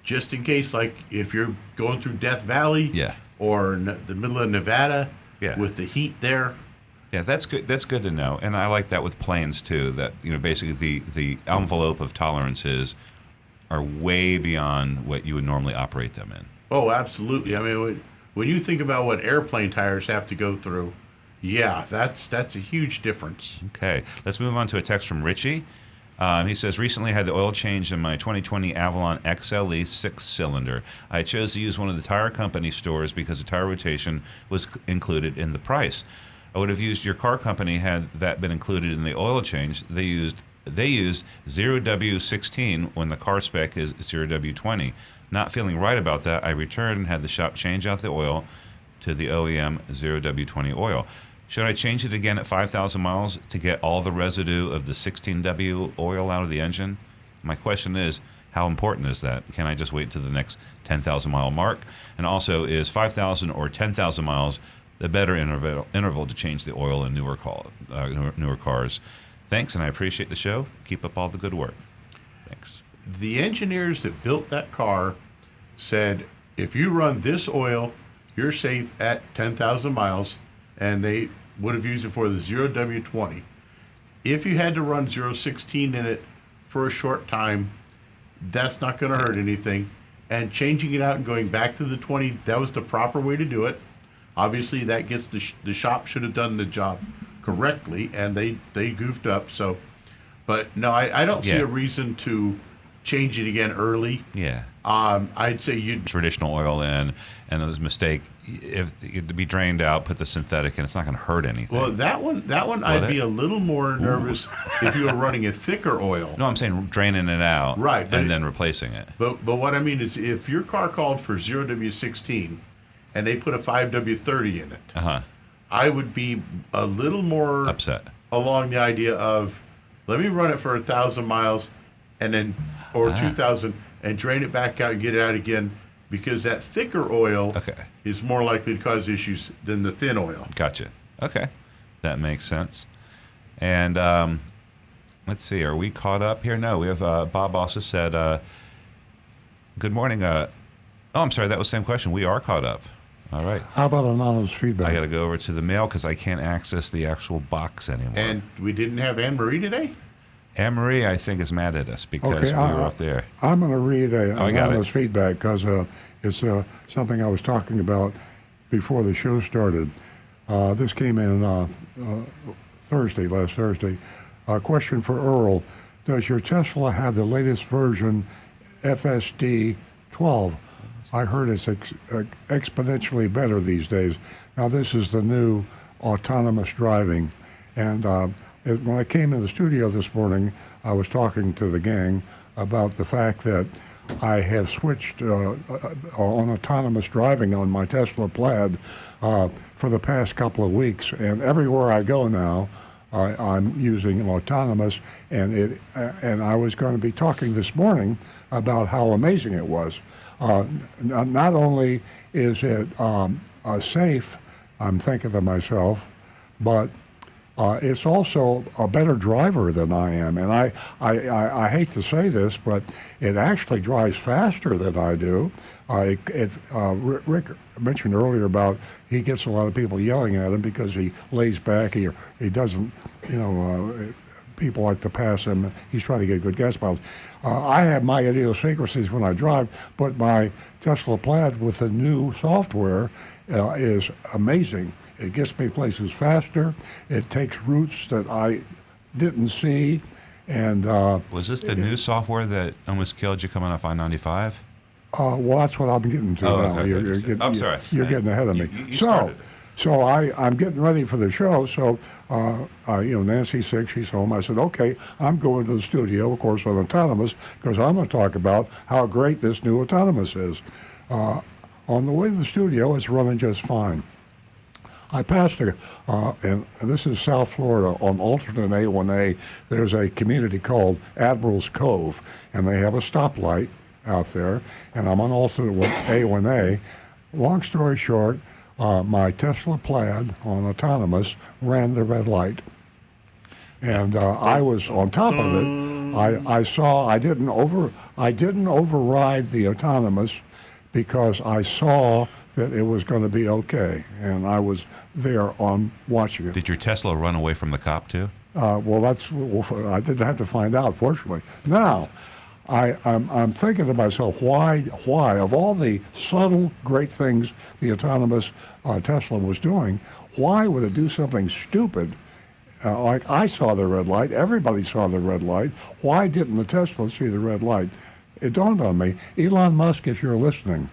just in case, like if you're going through Death Valley or the middle of Nevada with the heat there. Yeah, that's good. That's good to know, and I like that with planes too. That basically the envelope of tolerances are way beyond what you would normally operate them in. Oh, absolutely. I mean, when you think about what airplane tires have to go through, that's a huge difference. Okay, let's move on to a text from Richie. He says, recently I had the oil change in my 2020 Avalon XLE 6-cylinder. I chose to use one of the tire company stores because the tire rotation was included in the price. I would have used your car company had that been included in the oil change. They used 0W16 when the car spec is 0W20. Not feeling right about that, I returned and had the shop change out the oil to the OEM 0W20 oil. Should I change it again at 5,000 miles to get all the residue of the 16W oil out of the engine? My question is, how important is that? Can I just wait to the next 10,000 mile mark? And also, is 5,000 or 10,000 miles the better interval to change the oil in newer cars? Thanks, and I appreciate the show. Keep up all the good work. Thanks. The engineers that built that car said, if you run this oil, you're safe at 10,000 miles, and they would have used it for the 0W20. If you had to run 016 in it for a short time, that's not going to hurt anything. And changing it out and going back to the 20, that was the proper way to do it. Obviously, that gets the shop should have done the job correctly, and they goofed up. So, but no, I don't see a reason to change it again early. Yeah. I'd say you traditional oil in, and it was a mistake. If it to be drained out, put the synthetic in, it's not going to hurt anything. Well, that one, I'd be a little more nervous if you were running a thicker oil. No, I'm saying draining it out, right, and then replacing it. But what I mean is, if your car called for 0W16, and they put a 5W30 in it, I would be a little more upset along the idea of, let me run it for 1,000 miles, and then or 2,000, and drain it back out and get it out again, because that thicker oil is more likely to cause issues than the thin oil. Gotcha. Okay, that makes sense. And let's see, are we caught up here? No, we have Bob also said, good morning. I'm sorry, that was the same question. We are caught up. All right. How about anonymous feedback? I got to go over to the mail because I can't access the actual box anymore. And we didn't have Anne-Marie today? Anne-Marie, I think, is mad at us because we were off there. I'm going to read anonymous feedback because it's something I was talking about before the show started. This came in last Thursday. A question for Earl. Does your Tesla have the latest version, FSD 12? I heard it's exponentially better these days. Now, this is the new autonomous driving. And when I came in the studio this morning, I was talking to the gang about the fact that I have switched on autonomous driving on my Tesla Plaid for the past couple of weeks. And everywhere I go now, I'm using autonomous. And I was going to be talking this morning about how amazing it was. Not only is it safe, I'm thinking to myself, but it's also a better driver than I am. And I hate to say this, but it actually drives faster than I do. Rick mentioned earlier about he gets a lot of people yelling at him because he lays back, he doesn't, people like to pass him. He's trying to get good gas miles. I have my idiosyncrasies when I drive, but my Tesla Plaid with the new software is amazing. It gets me places faster. It takes routes that I didn't see. And was this the new software that almost killed you coming off I-95? Well, that's what I'm getting to now. Okay. I'm sorry. You're getting ahead of me. You started. So I'm getting ready for the show. So, Nancy's sick. She's home. I said, okay, I'm going to the studio, of course, on Autonomous, because I'm going to talk about how great this new Autonomous is. On the way to the studio, it's running just fine. I passed and this is South Florida, on alternate A1A, there's a community called Admiral's Cove, and they have a stoplight out there, and I'm on alternate A1A. Long story short, my Tesla Plaid on Autonomous ran the red light. And I was on top of it. I didn't override the Autonomous because I saw that it was going to be okay, and I was there on watching it. Did your Tesla run away from the cop too? I didn't have to find out, fortunately. Now, I'm thinking to myself, why of all the subtle great things the autonomous Tesla was doing, why would it do something stupid? Like I saw the red light, everybody saw the red light. Why didn't the Tesla see the red light? It dawned on me, Elon Musk, if you're listening,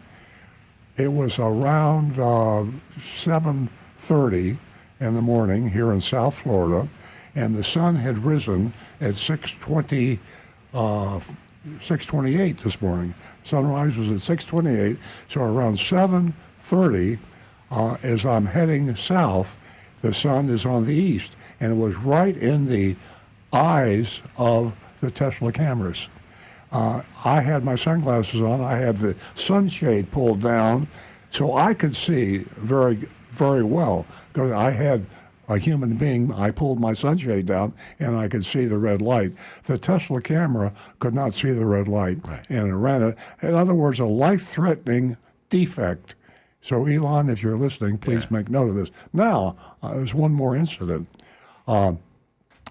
it was around 7:30 in the morning here in South Florida, and the sun had risen at 6:28 this morning. Sunrise was at 6:28, so around 7:30, as I'm heading south, the sun is on the east, and it was right in the eyes of the Tesla cameras. I had my sunglasses on. I had the sunshade pulled down, so I could see very, very well. Because I had a human being, I pulled my sunshade down, and I could see the red light. The Tesla camera could not see the red light, and it ran it. In other words, a life-threatening defect. So, Elon, if you're listening, please make note of this. Now, there's one more incident.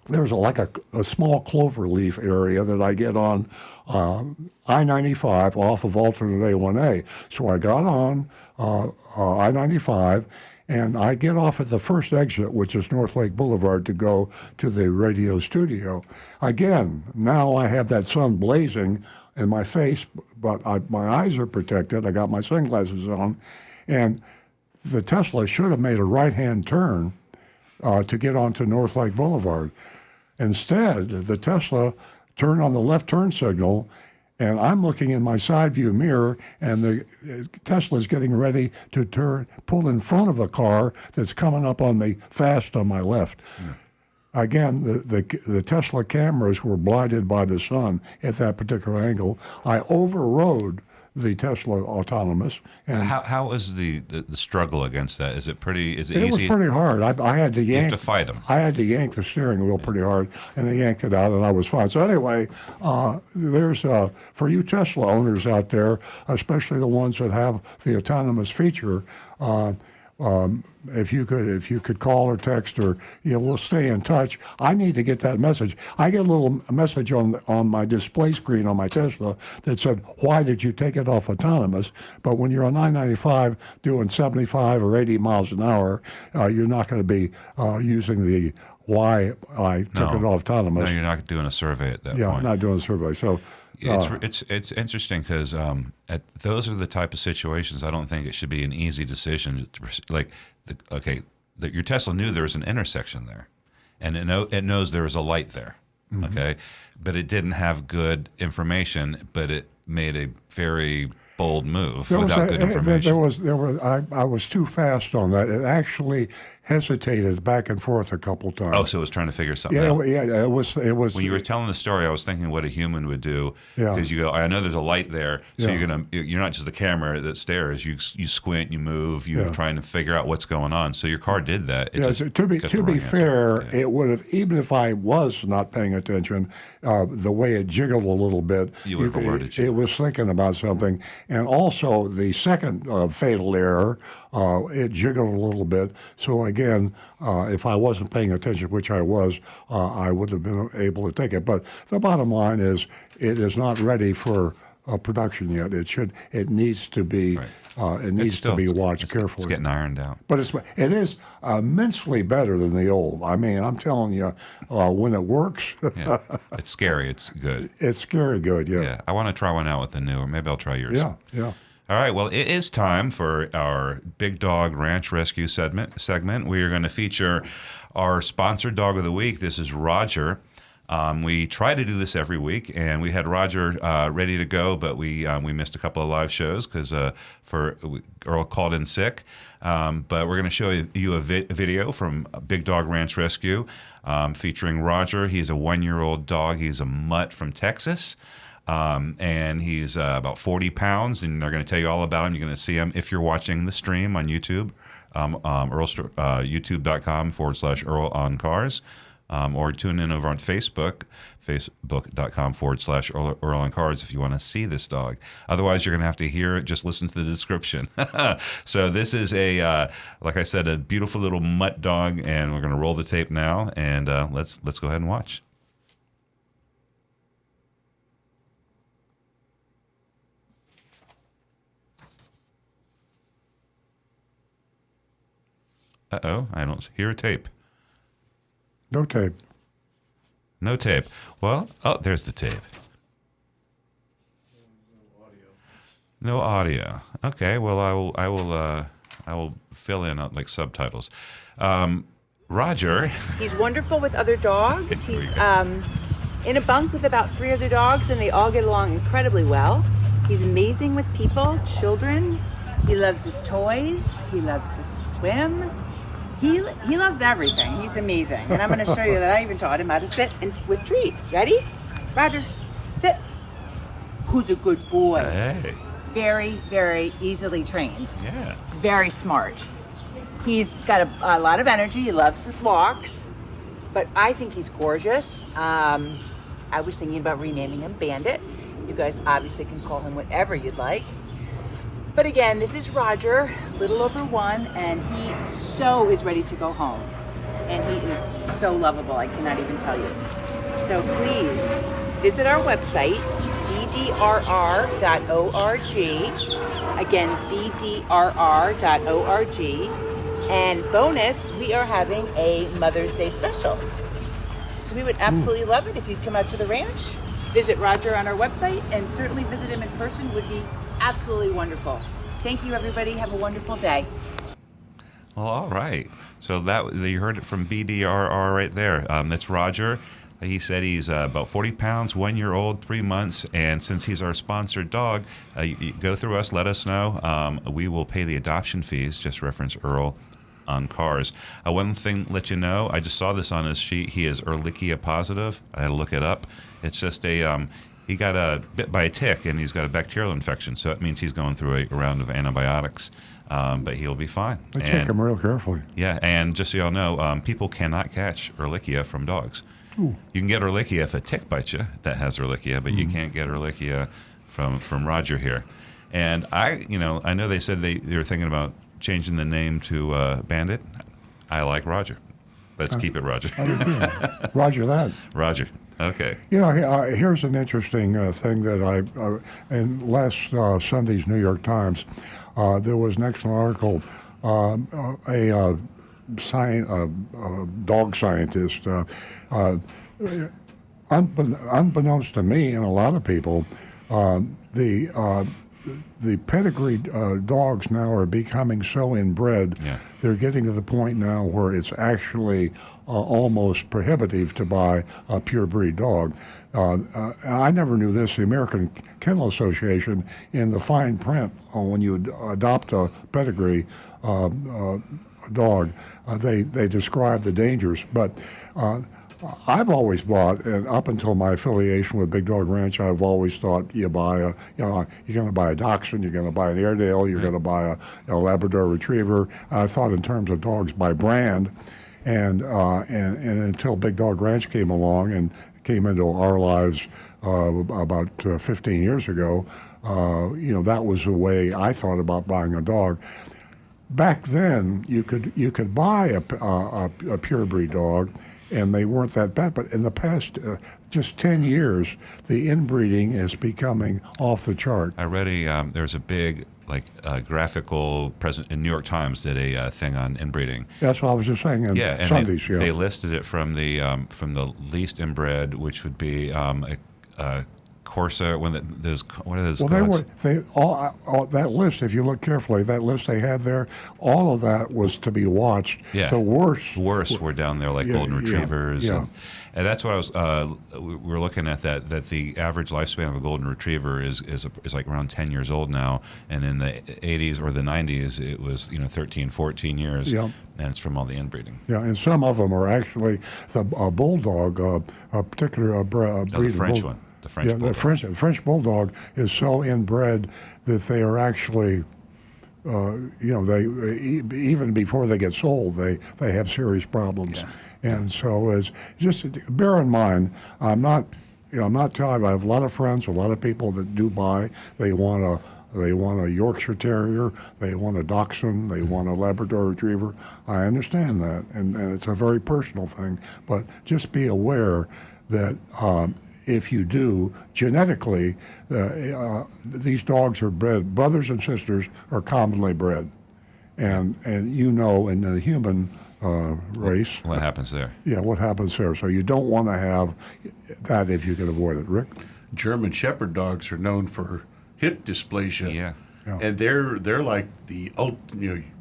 There's a small clover leaf area that I get on I-95 off of alternate A1A. So I got on I-95, and I get off at the first exit, which is North Lake Boulevard, to go to the radio studio. Again, now I have that sun blazing in my face, but my eyes are protected. I got my sunglasses on, and the Tesla should have made a right-hand turn to get onto North Lake Boulevard. Instead, the Tesla turned on the left turn signal, and I'm looking in my side view mirror, and the Tesla is getting ready to pull in front of a car that's coming up on me fast on my left. Again, the Tesla cameras were blinded by the sun at that particular angle. I overrode the Tesla Autonomous. And how is the struggle against that? Is it easy? It was pretty hard. I had to yank. You have to fight them. I had to yank the steering wheel pretty hard, and they yanked it out, and I was fine. So anyway, there's for you Tesla owners out there, especially the ones that have the autonomous feature. If you could call or text, or we'll stay in touch. I need to get that message. I get a little message on my display screen on my Tesla that said, "Why did you take it off autonomous?" But when you're on I-95 doing 75 or 80 miles an hour, you're not going to be using the why I took it off autonomous. No, you're not doing a survey at that point. Yeah, not doing a survey. So. It's interesting because those are the type of situations I don't think it should be an easy decision. Your Tesla knew there was an intersection there, and it knows there was a light there, okay, but it didn't have good information. But it made a very bold move without good information. I was too fast on that. It actually hesitated back and forth a couple times. Oh, so it was trying to figure something out. Yeah, it was. When you were telling the story, I was thinking what a human would do. Because you go, I know there's a light there, so you're not just the camera that stares. You squint, you move, you're trying to figure out what's going on. So your car did that. To be fair, it would have, even if I was not paying attention, the way it jiggled a little bit, you would have alerted you. It was thinking about something. And also the second fatal error, it jiggled a little bit. So again, if I wasn't paying attention, which I was, I would have been able to take it. But the bottom line is, it is not ready for production yet. It needs to be. It needs to be watched carefully. It's getting ironed out. But it is immensely better than the old. I mean, I'm telling you, when it works. It's scary. It's good. It's scary good, Yeah, I want to try one out with the new, or maybe I'll try yours. Yeah. All right, well, it is time for our Big Dog Ranch Rescue segment. We are going to feature our sponsored dog of the week. This is Roger. We try to do this every week, and we had Roger ready to go, but we missed a couple of live shows because Earl called in sick. But we're going to show you a video from Big Dog Ranch Rescue featuring Roger. He's a 1-year-old dog. He's a mutt from Texas. And he's about 40 pounds, and they're going to tell you all about him. You're going to see him if you're watching the stream on YouTube, youtube.com/Earl on Cars, or tune in over on Facebook, facebook.com/Earl on Cars if you want to see this dog. Otherwise, you're going to have to hear it. Just listen to the description. So this is like I said, a beautiful little mutt dog, and we're going to roll the tape now, and let's go ahead and watch. Uh-oh, I don't hear a tape. No tape. No tape. Well, there's the tape. No audio. Okay, well, I will fill in like subtitles. Roger. He's wonderful with other dogs. He's in a bunk with about 3 other dogs, and they all get along incredibly well. He's amazing with people, children. He loves his toys. He loves to swim. He loves everything. He's amazing. And I'm going to show you that I even taught him how to sit with treat. Ready? Roger, sit. Who's a good boy? Hey. Very, very easily trained. Yeah. He's very smart. He's got a lot of energy. He loves his walks. But I think he's gorgeous. I was thinking about renaming him Bandit. You guys obviously can call him whatever you'd like. But again, this is Roger, little over 1, and he so is ready to go home. And he is so lovable, I cannot even tell you. So please visit our website, bdrr.org. Again, bdrr.org. And bonus, we are having a Mother's Day special. So we would absolutely love it if you'd come out to the ranch, visit Roger on our website, and certainly visit him in person would be absolutely wonderful. Thank you, everybody. Have a wonderful day. Well, all right. So you heard it from BDRR right there. That's Roger. He said he's about 40 pounds, 1-year-old, 3 months, and since he's our sponsored dog, you go through us, let us know. We will pay the adoption fees. Just reference Earl on Cars. One thing, let you know, I just saw this on his sheet. He is Ehrlichia positive. I had to look it up. It's just he got bit by a tick, and he's got a bacterial infection, so it means he's going through a round of antibiotics. But he'll be fine. They take him real carefully. Yeah, and just so y'all know, people cannot catch Ehrlichia from dogs. Ooh. You can get Ehrlichia if a tick bites you that has Ehrlichia, but you can't get Ehrlichia from Roger here. And I know they said they were thinking about changing the name to Bandit. I like Roger. Let's keep it Roger. I do too. Roger that. Roger. Okay. Here's an interesting thing that in last Sunday's New York Times, there was an excellent article. A dog scientist, unbeknownst to me and a lot of people, the the pedigree dogs now are becoming so inbred. Yeah. They're getting to the point now where it's actually almost prohibitive to buy a pure breed dog. I never knew this. The American Kennel Association, in the fine print when you adopt a pedigree dog, they describe the dangers. But I've always bought, and up until my affiliation with Big Dog Ranch, I've always thought you're going to buy a Dachshund, you're going to buy an Airedale, you're going to buy a Labrador Retriever. I thought in terms of dogs by brand, and until Big Dog Ranch came along and came into our lives about 15 years ago, that was the way I thought about buying a dog. Back then, you could buy a pure breed dog, and they weren't that bad. But in the past just 10 years, the inbreeding is becoming off the chart. I read there's a big graphical present in New York Times did a thing on inbreeding. That's what I was just saying. On and Sundays, they listed it from the least inbred, which would be a Corsa. What are those? Well, all that list. If you look carefully, that list they had there, all of that was to be watched. Yeah. The worst were down there, like golden retrievers. Yeah. And that's what I was. We were looking at that the average lifespan of a golden retriever is like around 10 years old now, and in the 80s or the 90s it was 13, 14 years. Yeah. And it's from all the inbreeding. Yeah, and some of them are actually the bulldog, a particular breed. The French one. The French bulldog. The French bulldog is so inbred that they are actually, they even before they get sold, they have serious problems. Yeah. And so, as just bear in mind, I'm not telling you. I have a lot of friends, a lot of people that do buy. They want a Yorkshire Terrier, they want a Dachshund, they want a Labrador Retriever. I understand that, and it's a very personal thing. But just be aware that if you do, genetically, these dogs are bred, brothers and sisters are commonly bred. And in the human race. What happens there? Yeah, what happens there. So you don't want to have that if you can avoid it. Rick? German Shepherd dogs are known for hip dysplasia. Yeah. And they're like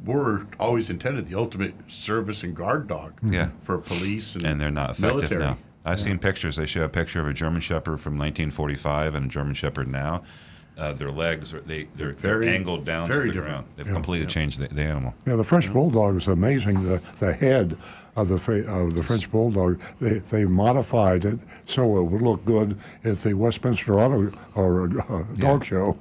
we're always intended the ultimate service and guard dog. Yeah. For police and they're not effective military. now. I've seen pictures. They show a picture of a German Shepherd from 1945 and a German Shepherd now. Their legs they're angled down to the ground. They've completely changed the animal. Yeah, the French Bulldog is amazing. The head of the French Bulldog, they modified it so it would look good at the Westminster Auto or Dog Show.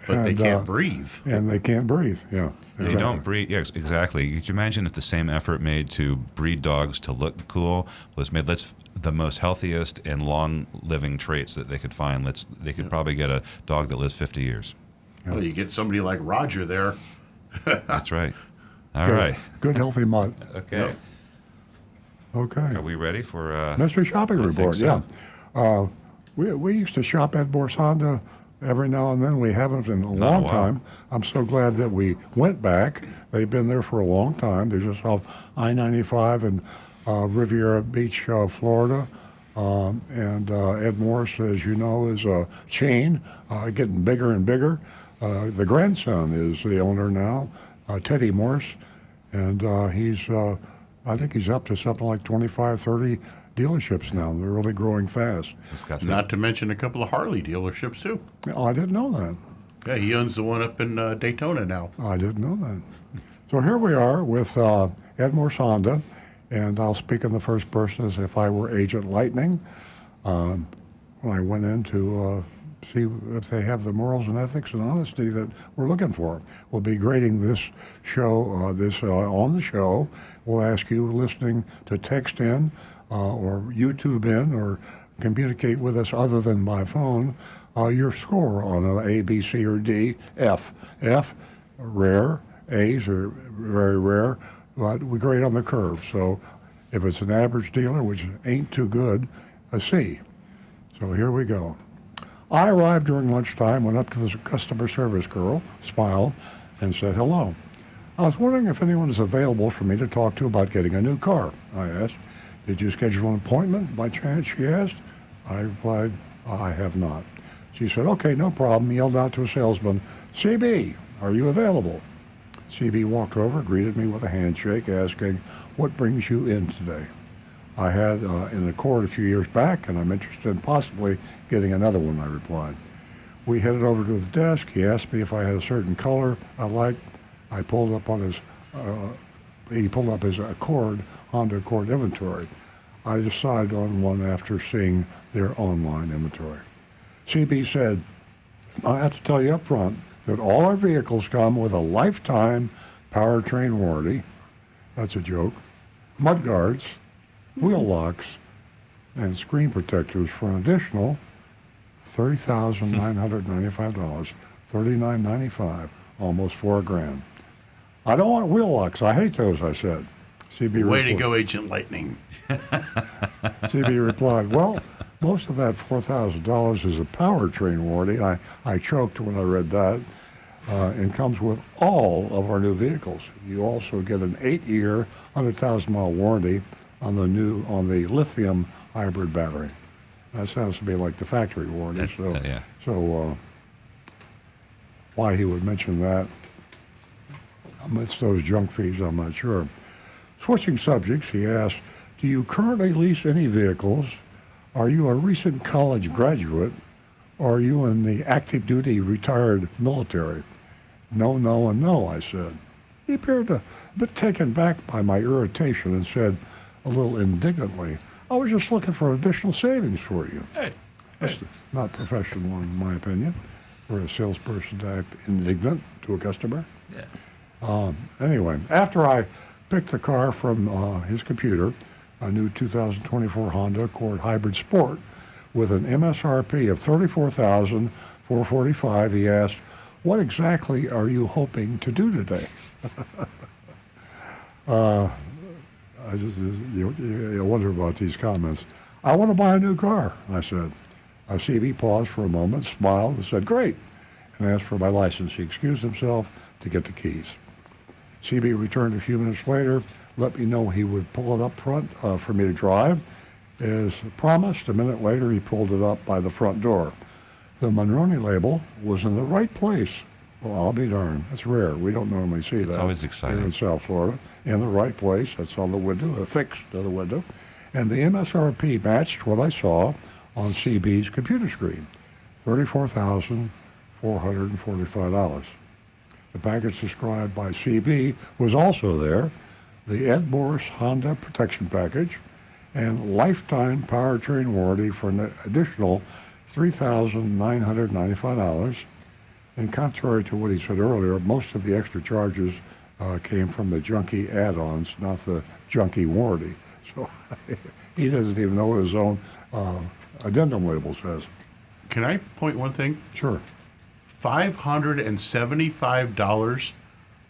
But they can't breathe. And they can't breathe. Yeah. They don't breed. Yes, exactly. Could you imagine if the same effort made to breed dogs to look cool was made? The most healthiest and long-living traits that they could find. They could probably get a dog that lives 50 years. Well, you get somebody like Roger there. That's right. All right. Good healthy mutt. Okay. Yep. Okay. Are we ready for mystery shopping report? So. Yeah. We used to shop at Borsanda every now and then. We haven't in a long time. I'm so glad that we went back. They've been there for a long time. They're just off I-95 and Riviera Beach, Florida. And Ed Morris, as you know, is a chain, getting bigger and bigger. The grandson is the owner now, Teddy Morris. And I think he's up to something like 25, 30 dealerships now. They're really growing fast. Not to mention a couple of Harley dealerships, too. Oh, I didn't know that. Yeah, he owns the one up in Daytona now. I didn't know that. So here we are with Ed Morris, and I'll speak in the first person as if I were Agent Lightning. When I went in to see if they have the morals and ethics and honesty that we're looking for. We'll be grading this show, on the show. We'll ask you listening to text in or YouTube in or communicate with us other than by phone, your score on an A, B, C, or D, F. F, rare. A's are very rare, but we grade on the curve. So if it's an average dealer, which ain't too good, a C. So here we go. I arrived during lunchtime, went up to the customer service girl, smiled, and said hello. I was wondering if anyone is available for me to talk to about getting a new car, I asked. Did you schedule an appointment by chance, she asked. I replied, I have not. She said, okay, no problem, yelled out to a salesman, CB, are you available? CB walked over, greeted me with a handshake, asking, what brings you in today? I had an Accord a few years back, and I'm interested in possibly getting another one, I replied. We headed over to the desk. He asked me if I had a certain color I liked. I pulled up on he pulled up his Honda Accord inventory. I decided on one after seeing their online inventory. CB said, I have to tell you up front that all our vehicles come with a lifetime powertrain warranty. That's a joke. Mud guards, wheel locks, and screen protectors for an additional $30,995, $39.95, almost $4,000. I don't want wheel locks. I hate those, I said. CB Way to go, Agent Lightning. CB replied, well, most of that $4,000 is a powertrain warranty. I choked when I read that. And comes with all of our new vehicles. You also get an 8-year, 100,000-mile warranty on the lithium hybrid battery. That sounds to me like the factory warranty. So why he would mention that amidst those junk fees, I'm not sure. Switching subjects, he asked, do you currently lease any vehicles? Are you a recent college graduate? Or are you in the active duty retired military? No, no, and no, I said. He appeared a bit taken back by my irritation and said a little indignantly, I was just looking for additional savings for you. Hey. That's not professional, in my opinion, for a salesperson to act indignant to a customer. Yeah. Anyway, after I picked the car from his computer, a new 2024 Honda Accord Hybrid Sport with an MSRP of $34,445, he asked, what exactly are you hoping to do today? You wonder about these comments. I want to buy a new car, I said. CB paused for a moment, smiled, and said, great, and asked for my license. He excused himself to get the keys. CB returned a few minutes later, let me know he would pull it up front for me to drive. As promised, a minute later, he pulled it up by the front door. The Monroney label was in the right place. Well, I'll be darned. That's rare. We don't normally see that. It's always exciting. Here in South Florida. In the right place. That's on the window, affixed to the window. And the MSRP matched what I saw on CB's computer screen, $34,445. The package described by CB was also there, the Ed Morris Honda Protection Package, and lifetime powertrain warranty for an additional $3,995. And contrary to what he said earlier, most of the extra charges came from the junky add-ons, not the junky warranty. So he doesn't even know what his own addendum label says. Can I point one thing? Sure. $575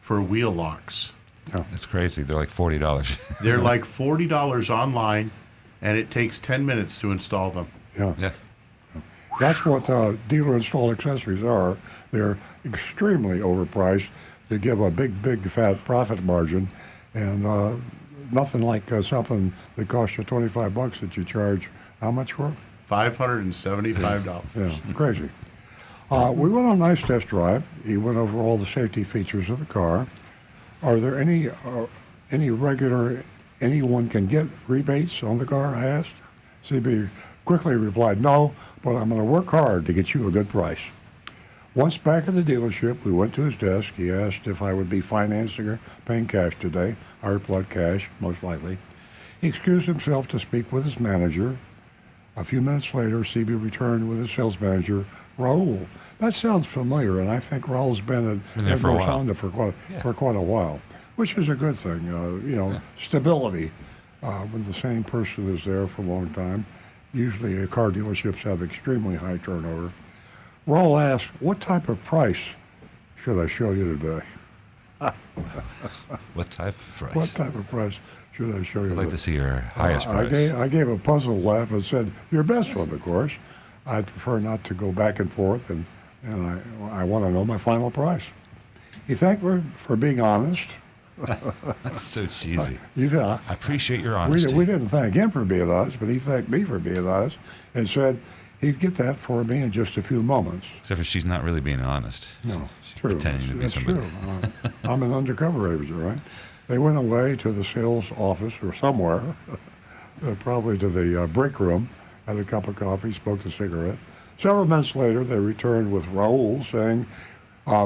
for wheel locks. Yeah. That's crazy. They're like $40. They're like $40 online, and it takes 10 minutes to install them. Yeah. That's what dealer installed accessories are. They're extremely overpriced to give a big, fat profit margin, and nothing like something that costs you $25 that you charge how much for? $575. Yeah, crazy. We went on a nice test drive. He went over all the safety features of the car. Are there any regular, anyone can get rebates on the car, I asked. CB quickly replied, no, but I'm going to work hard to get you a good price. Once back at the dealership, we went to his desk. He asked if I would be financing or paying cash today. I replied cash, most likely. He excused himself to speak with his manager. A few minutes later, CB returned with his sales manager, Raul. That sounds familiar, and I think Raul's been at Honda for quite a while, which is a good thing. Stability when the same person is there for a long time. Usually, car dealerships have extremely high turnover. Raul asked, "What type of price should I show you today?" What type of price? What type of price should I show you? I'd like to see your highest price. I gave a puzzled laugh and said, "Your best one, of course." I'd prefer not to go back and forth, and I want to know my final price. He thanked me for being honest. That's so cheesy. I appreciate your honesty. We didn't thank him for being honest, but he thanked me for being honest and said he'd get that for me in just a few moments. Except for she's not really being honest. No, She's true. pretending to be That's somebody. true. I'm an undercover agent, right? They went away to the sales office or somewhere, probably to the break room, had a cup of coffee, smoked a cigarette. Several minutes later, they returned with Raul saying,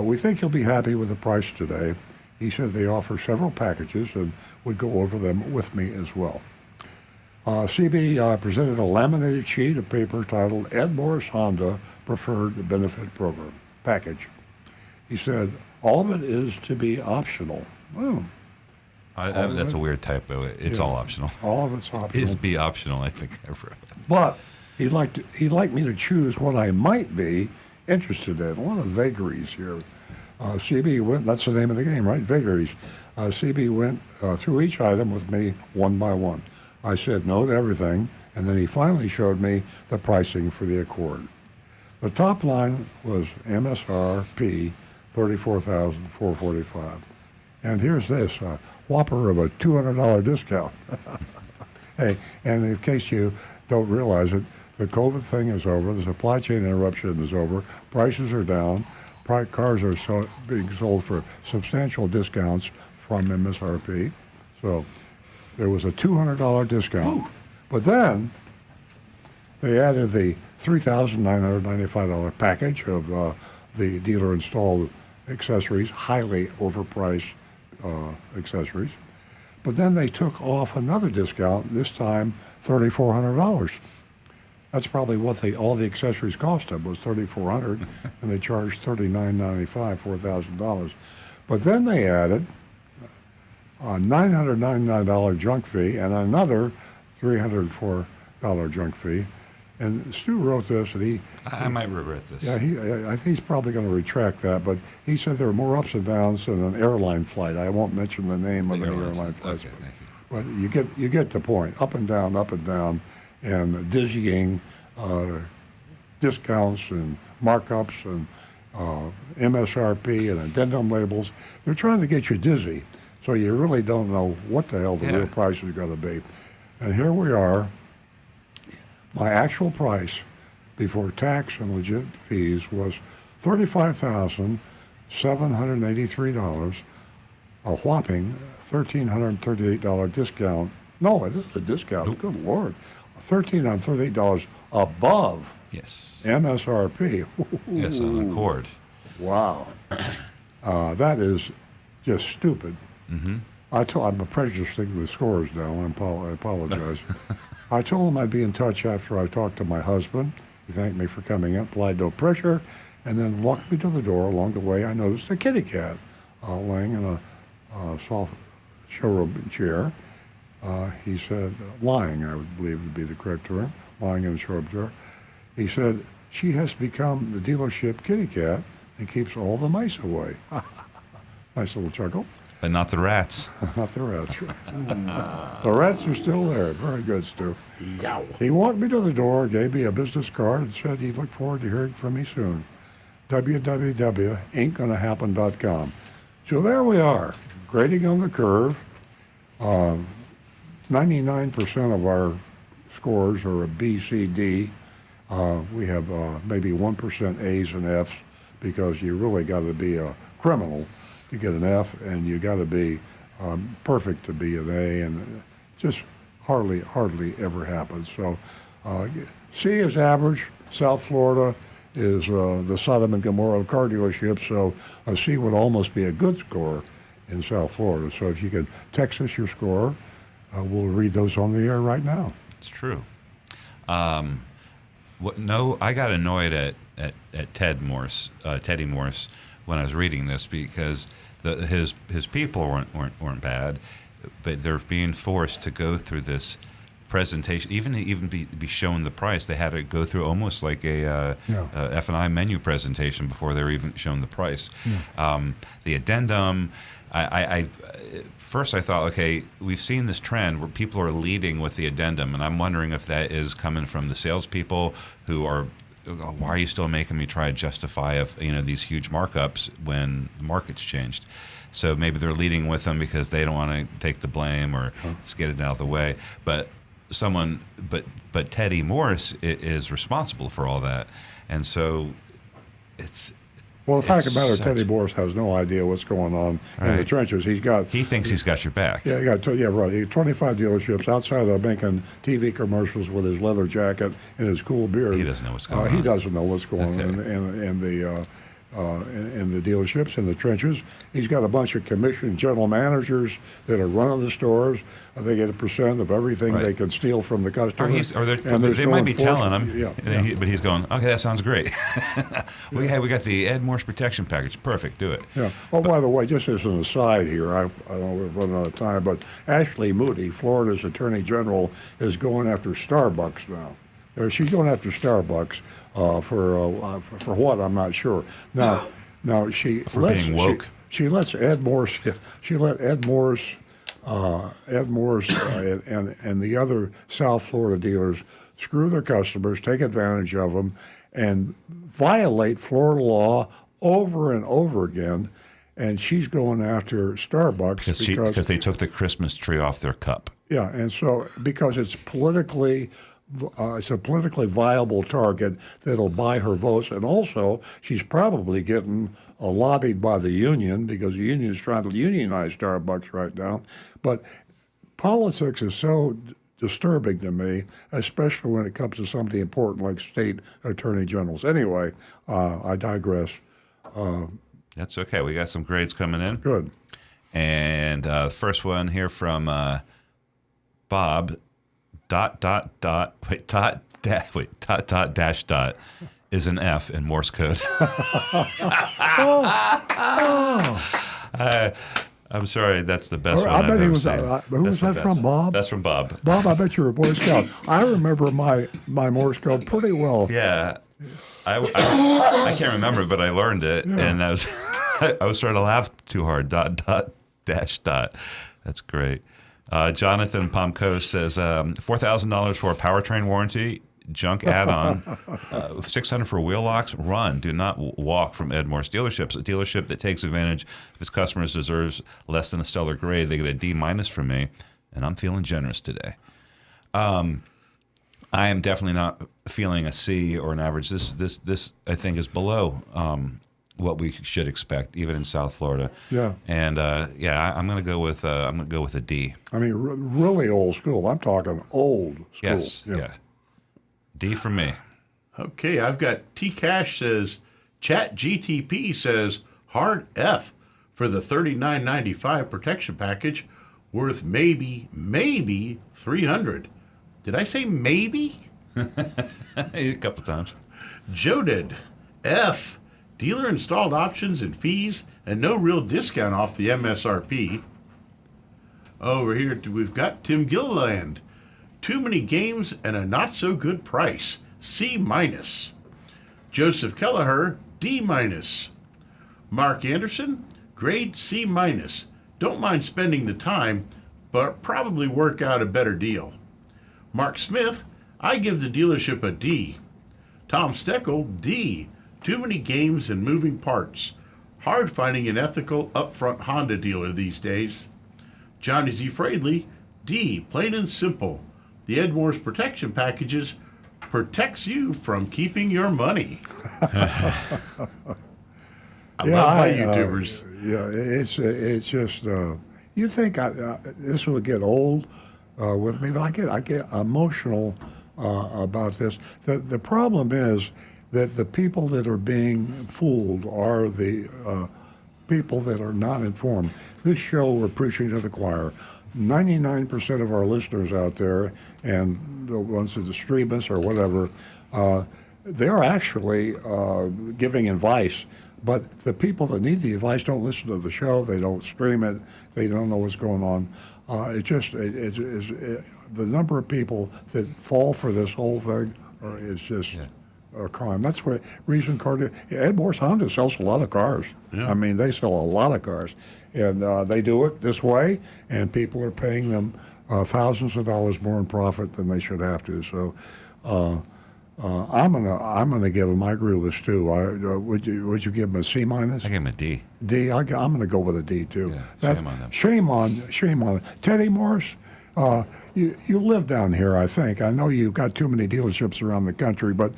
we think you'll be happy with the price today. He said they offer several packages and would go over them with me as well. CB presented a laminated sheet of paper titled Ed Morris Honda Preferred Benefit Program Package. He said, all of it is to be optional. Oh. That's a weird typo. It's all optional. All of it's optional. Is be optional, I think I wrote. But he'd like me to choose what I might be interested in. A lot of vagaries here. CB went, that's the name of the game, right? Vagaries. CB went through each item with me one by one. I said no to everything, and then he finally showed me the pricing for the Accord. The top line was MSRP $34,445. And here's this, a whopper of a $200 discount. Hey, and in case you don't realize it, the COVID thing is over, the supply chain interruption is over, prices are down, cars are being sold for substantial discounts from MSRP. So there was a $200 discount. Ooh. But then they added the $3,995 package of the dealer installed accessories, highly overpriced accessories. But then they took off another discount, this time $3,400. That's probably what all the accessories cost them, was $3,400, and they charged $3,995, $4,000. But then they added a $999 junk fee and another $304 junk fee. And Stu wrote this, and I might regret this. Yeah, I think he's probably going to retract that, but he said there are more ups and downs than an airline flight. I won't mention the name of any airline flight, okay, but you get the point. Up and down, and dizzying discounts and markups and MSRP and addendum labels. They're trying to get you dizzy, so you really don't know what the hell the real price is going to be. And here we are. My actual price before tax and legit fees was $35,783, a whopping $1,338 discount. No, this is a discount. Nope. Good Lord. $1,338 above MSRP. Yes, on Accord. Wow. That is just stupid. Mm-hmm. I'm prejudicing the scores now. I apologize. I told him I'd be in touch after I talked to my husband. He thanked me for coming in, applied no pressure, and then walked me to the door. Along the way, I noticed a kitty cat laying in a soft showroom chair. He said, lying, I would believe would be the correct term, lying in a showroom chair. He said, she has become the dealership kitty cat and keeps all the mice away. Nice little chuckle. But not the rats. Not the rats. The rats are still there. Very good, Stu. Yow. He walked me to the door, gave me a business card, and said he'd look forward to hearing from me soon. www.ain'tgonnahappen.com. So there we are, grading on the curve. 99% of our scores are a B, C, D. We have maybe 1% A's and F's because you really got to be a criminal to get an F, and you got to be perfect to be an A, and it just hardly ever happens. So C is average. South Florida is the Sodom and Gomorrah of car dealerships, so a C would almost be a good score in South Florida. So if you can text us your score, we'll read those on the air right now. It's true. I got annoyed at Teddy Morse when I was reading this because his people weren't bad, but they're being forced to go through this presentation, even be shown the price. They had to go through almost like a F&I menu presentation before they were even shown the price. Yeah. The addendum. First I thought, okay, we've seen this trend where people are leading with the addendum, and I'm wondering if that is coming from the salespeople who are, why are you still making me try to justify these huge markups when the market's changed? So maybe they're leading with them because they don't want to take the blame or just get it out of the way. But someone, but Teddy Morris is responsible for all that, and so it's. Well, the fact of it's the matter, such- Teddy Morris has no idea what's going on in the Right. trenches. He thinks he's got your back. Yeah, right. He got 25 dealerships outside of making TV commercials with his leather jacket and his cool beard. He doesn't know what's going He on. doesn't know what's going on in the dealerships, in the trenches. He's got a bunch of commissioned general managers that are running the stores. They get a percent of everything they can steal from the customer. They might be telling him, Yeah. but he's going, okay, that sounds great. we got the Ed Morse protection package. Perfect, do it. Yeah. Oh, by the way, just as an aside here, I know we're running out of time, but Ashley Moody, Florida's Attorney General, is going after Starbucks now. She's going after Starbucks for what, I'm not sure. Now she For lets, being woke. She lets Ed Morse. She let Ed Morse and the other South Florida dealers screw their customers, take advantage of them, and violate Florida law over and over again. And she's going after Starbucks Because they took the Christmas tree off their cup. yeah, and so because it's a politically viable target that'll buy her votes, and also she's probably getting lobbied by the union because the union is trying to unionize Starbucks right now. But politics is so disturbing to me, especially when it comes to something important like state attorney generals. Anyway, I digress. That's okay. We got some grades coming in. Good. And first one here from Bob. Dash is an F in Morse code. I'm sorry, that's the best one I I've bet he ever was. seen. Who was that from, Bob? That's from Bob. Bob, I bet you're a Boy Scout. I remember my Morse code pretty well. Yeah, I can't remember, but I learned it, and I was I was starting to laugh too hard. Dash. That's great. Jonathan Pomko says $4,000 for a powertrain warranty, junk add-on, $600 for wheel locks. Run, do not walk from Ed Morse dealerships. A dealership that takes advantage of its customers deserves less than a stellar grade. They get a D- from me, and I'm feeling generous today. I am definitely not feeling a C or an average. This I think is below what we should expect, even in South Florida. Yeah. And I'm going to go with a D. I mean, really old school. I'm talking old school. Yes. Yeah. D for me. Okay, I've got T Cash says Chat GTP says hard F for the $39.95 protection package worth maybe $300. Did I say maybe? A couple times. Joe did. F. Dealer installed options and fees and no real discount off the MSRP. Over here we've got Tim Gilliland. Too many games and a not so good price. C-. Joseph Kelleher, D-. Mark Anderson, grade C-. Don't mind spending the time, but probably work out a better deal. Mark Smith, I give the dealership a D. Tom Steckel, D. Too many games and moving parts. Hard finding an ethical, upfront Honda dealer these days. Johnny Z. Fradley, D. Plain and simple. The Ed Morse protection packages protects you from keeping your money. I love my YouTubers. It's just you think this will get old with me, but I get emotional about this. The problem is that the people that are being fooled are the people that are not informed. This show, we're preaching to the choir. 99% of our listeners out there, and the ones that stream us or whatever, they're actually giving advice. But the people that need the advice don't listen to the show. They don't stream it. They don't know what's going on. The number of people that fall for this whole thing is just a crime. That's why Ed Morse Honda sells a lot of cars. Yeah. I mean, they sell a lot of cars, and they do it this way, and people are paying them thousands of dollars more in profit than they should have to. So, I'm gonna give them. I agree with this too. Would you give them a C-? I give them a D. D. I'm gonna go with a D too. Yeah, shame on them. Shame on Teddy Morse. You live down here, I think. I know you've got too many dealerships around the country, but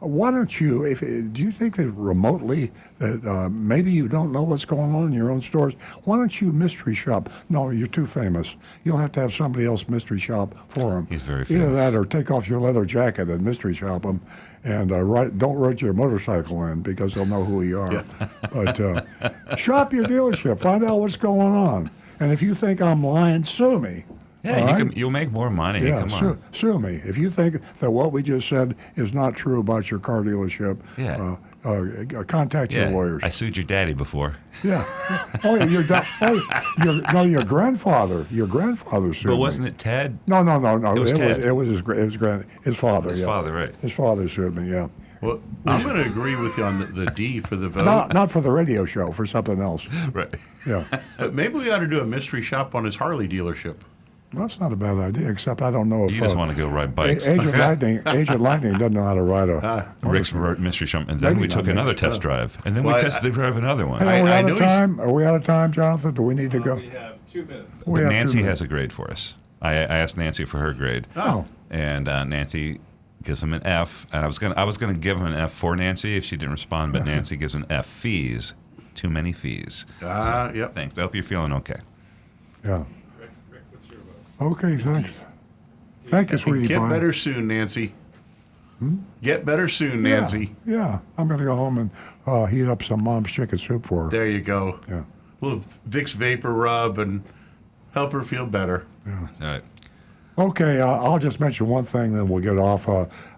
why don't you? Do you think that remotely that maybe you don't know what's going on in your own stores? Why don't you mystery shop? No, you're too famous. You'll have to have somebody else mystery shop for them. He's very famous. Either that, or take off your leather jacket and mystery shop them, and don't write your motorcycle in because they'll know who you are. Yeah. But shop your dealership, find out what's going on, and if you think I'm lying, sue me. Yeah, All right? you'll make more money. Yeah, Come on. sue me. If you think that what we just said is not true about your car dealership, Yeah. Contact your lawyers. I sued your daddy before. Yeah. Oh, your grandfather. Your grandfather sued But me. wasn't it Ted? No. It was Ted. It was his father. His yeah. father, right. His father sued me. Yeah. Well, I'm going to agree with you on the D for the vote. Not for the radio show. For something else. Right. Yeah. But maybe we ought to do a mystery shop on his Harley dealership. Well, that's not a bad idea. Except I don't know if You just want to go ride bikes. Agent Lightning doesn't know how to ride a. Rick's mystery shop, and then Maybe we took not another mystery test shop. drive, and then Well, we tested drive another one. Hey, are we I out know of he's- time? Are we out of time, Jonathan? Do we need to go? We have 2 minutes. We But have 2 Nancy minutes. has a grade for us. I asked Nancy for her grade. Oh. And Nancy gives him an F. And I was gonna give him an F for Nancy if she didn't respond, but Nancy gives an F. Fees, too many fees. Yep. Thanks. I hope you're feeling okay. Yeah. Rick, what's your vote? Okay, thanks. Thank you, sweetie Get pie. better soon, Nancy. Get better soon, Yeah, Nancy. Yeah, I'm going to go home and heat up some mom's chicken soup for her. There you go. Yeah. Little Vicks Vapor Rub and help her feel better. All right. Okay, I'll just mention one thing, then we'll get off.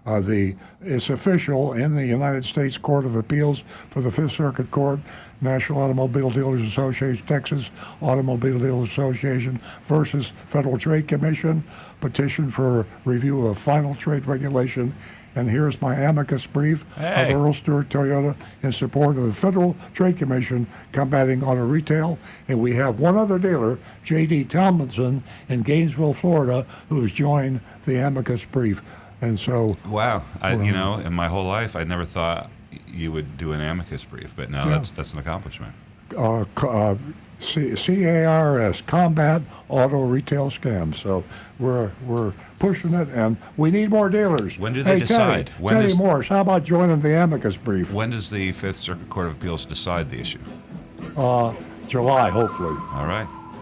It's official in the United States Court of Appeals for the Fifth Circuit Court, National Automobile Dealers Association, Texas Automobile Dealers Association versus Federal Trade Commission, petition for review of final trade regulation. And here's my amicus brief Hey. of Earl Stewart Toyota in support of the Federal Trade Commission combating auto retail. And we have one other dealer, J.D. Tomlinson in Gainesville, Florida, who has joined the amicus brief. And so, Wow. In my whole life, I never thought you would do an amicus brief, but now Yeah. that's an accomplishment. CARS, Combat Auto Retail Scams. So we're pushing it, and we need more dealers. When do they Hey, decide? Teddy Morris, how about joining the amicus brief? When does the Fifth Circuit Court of Appeals decide the issue? July, hopefully. All right.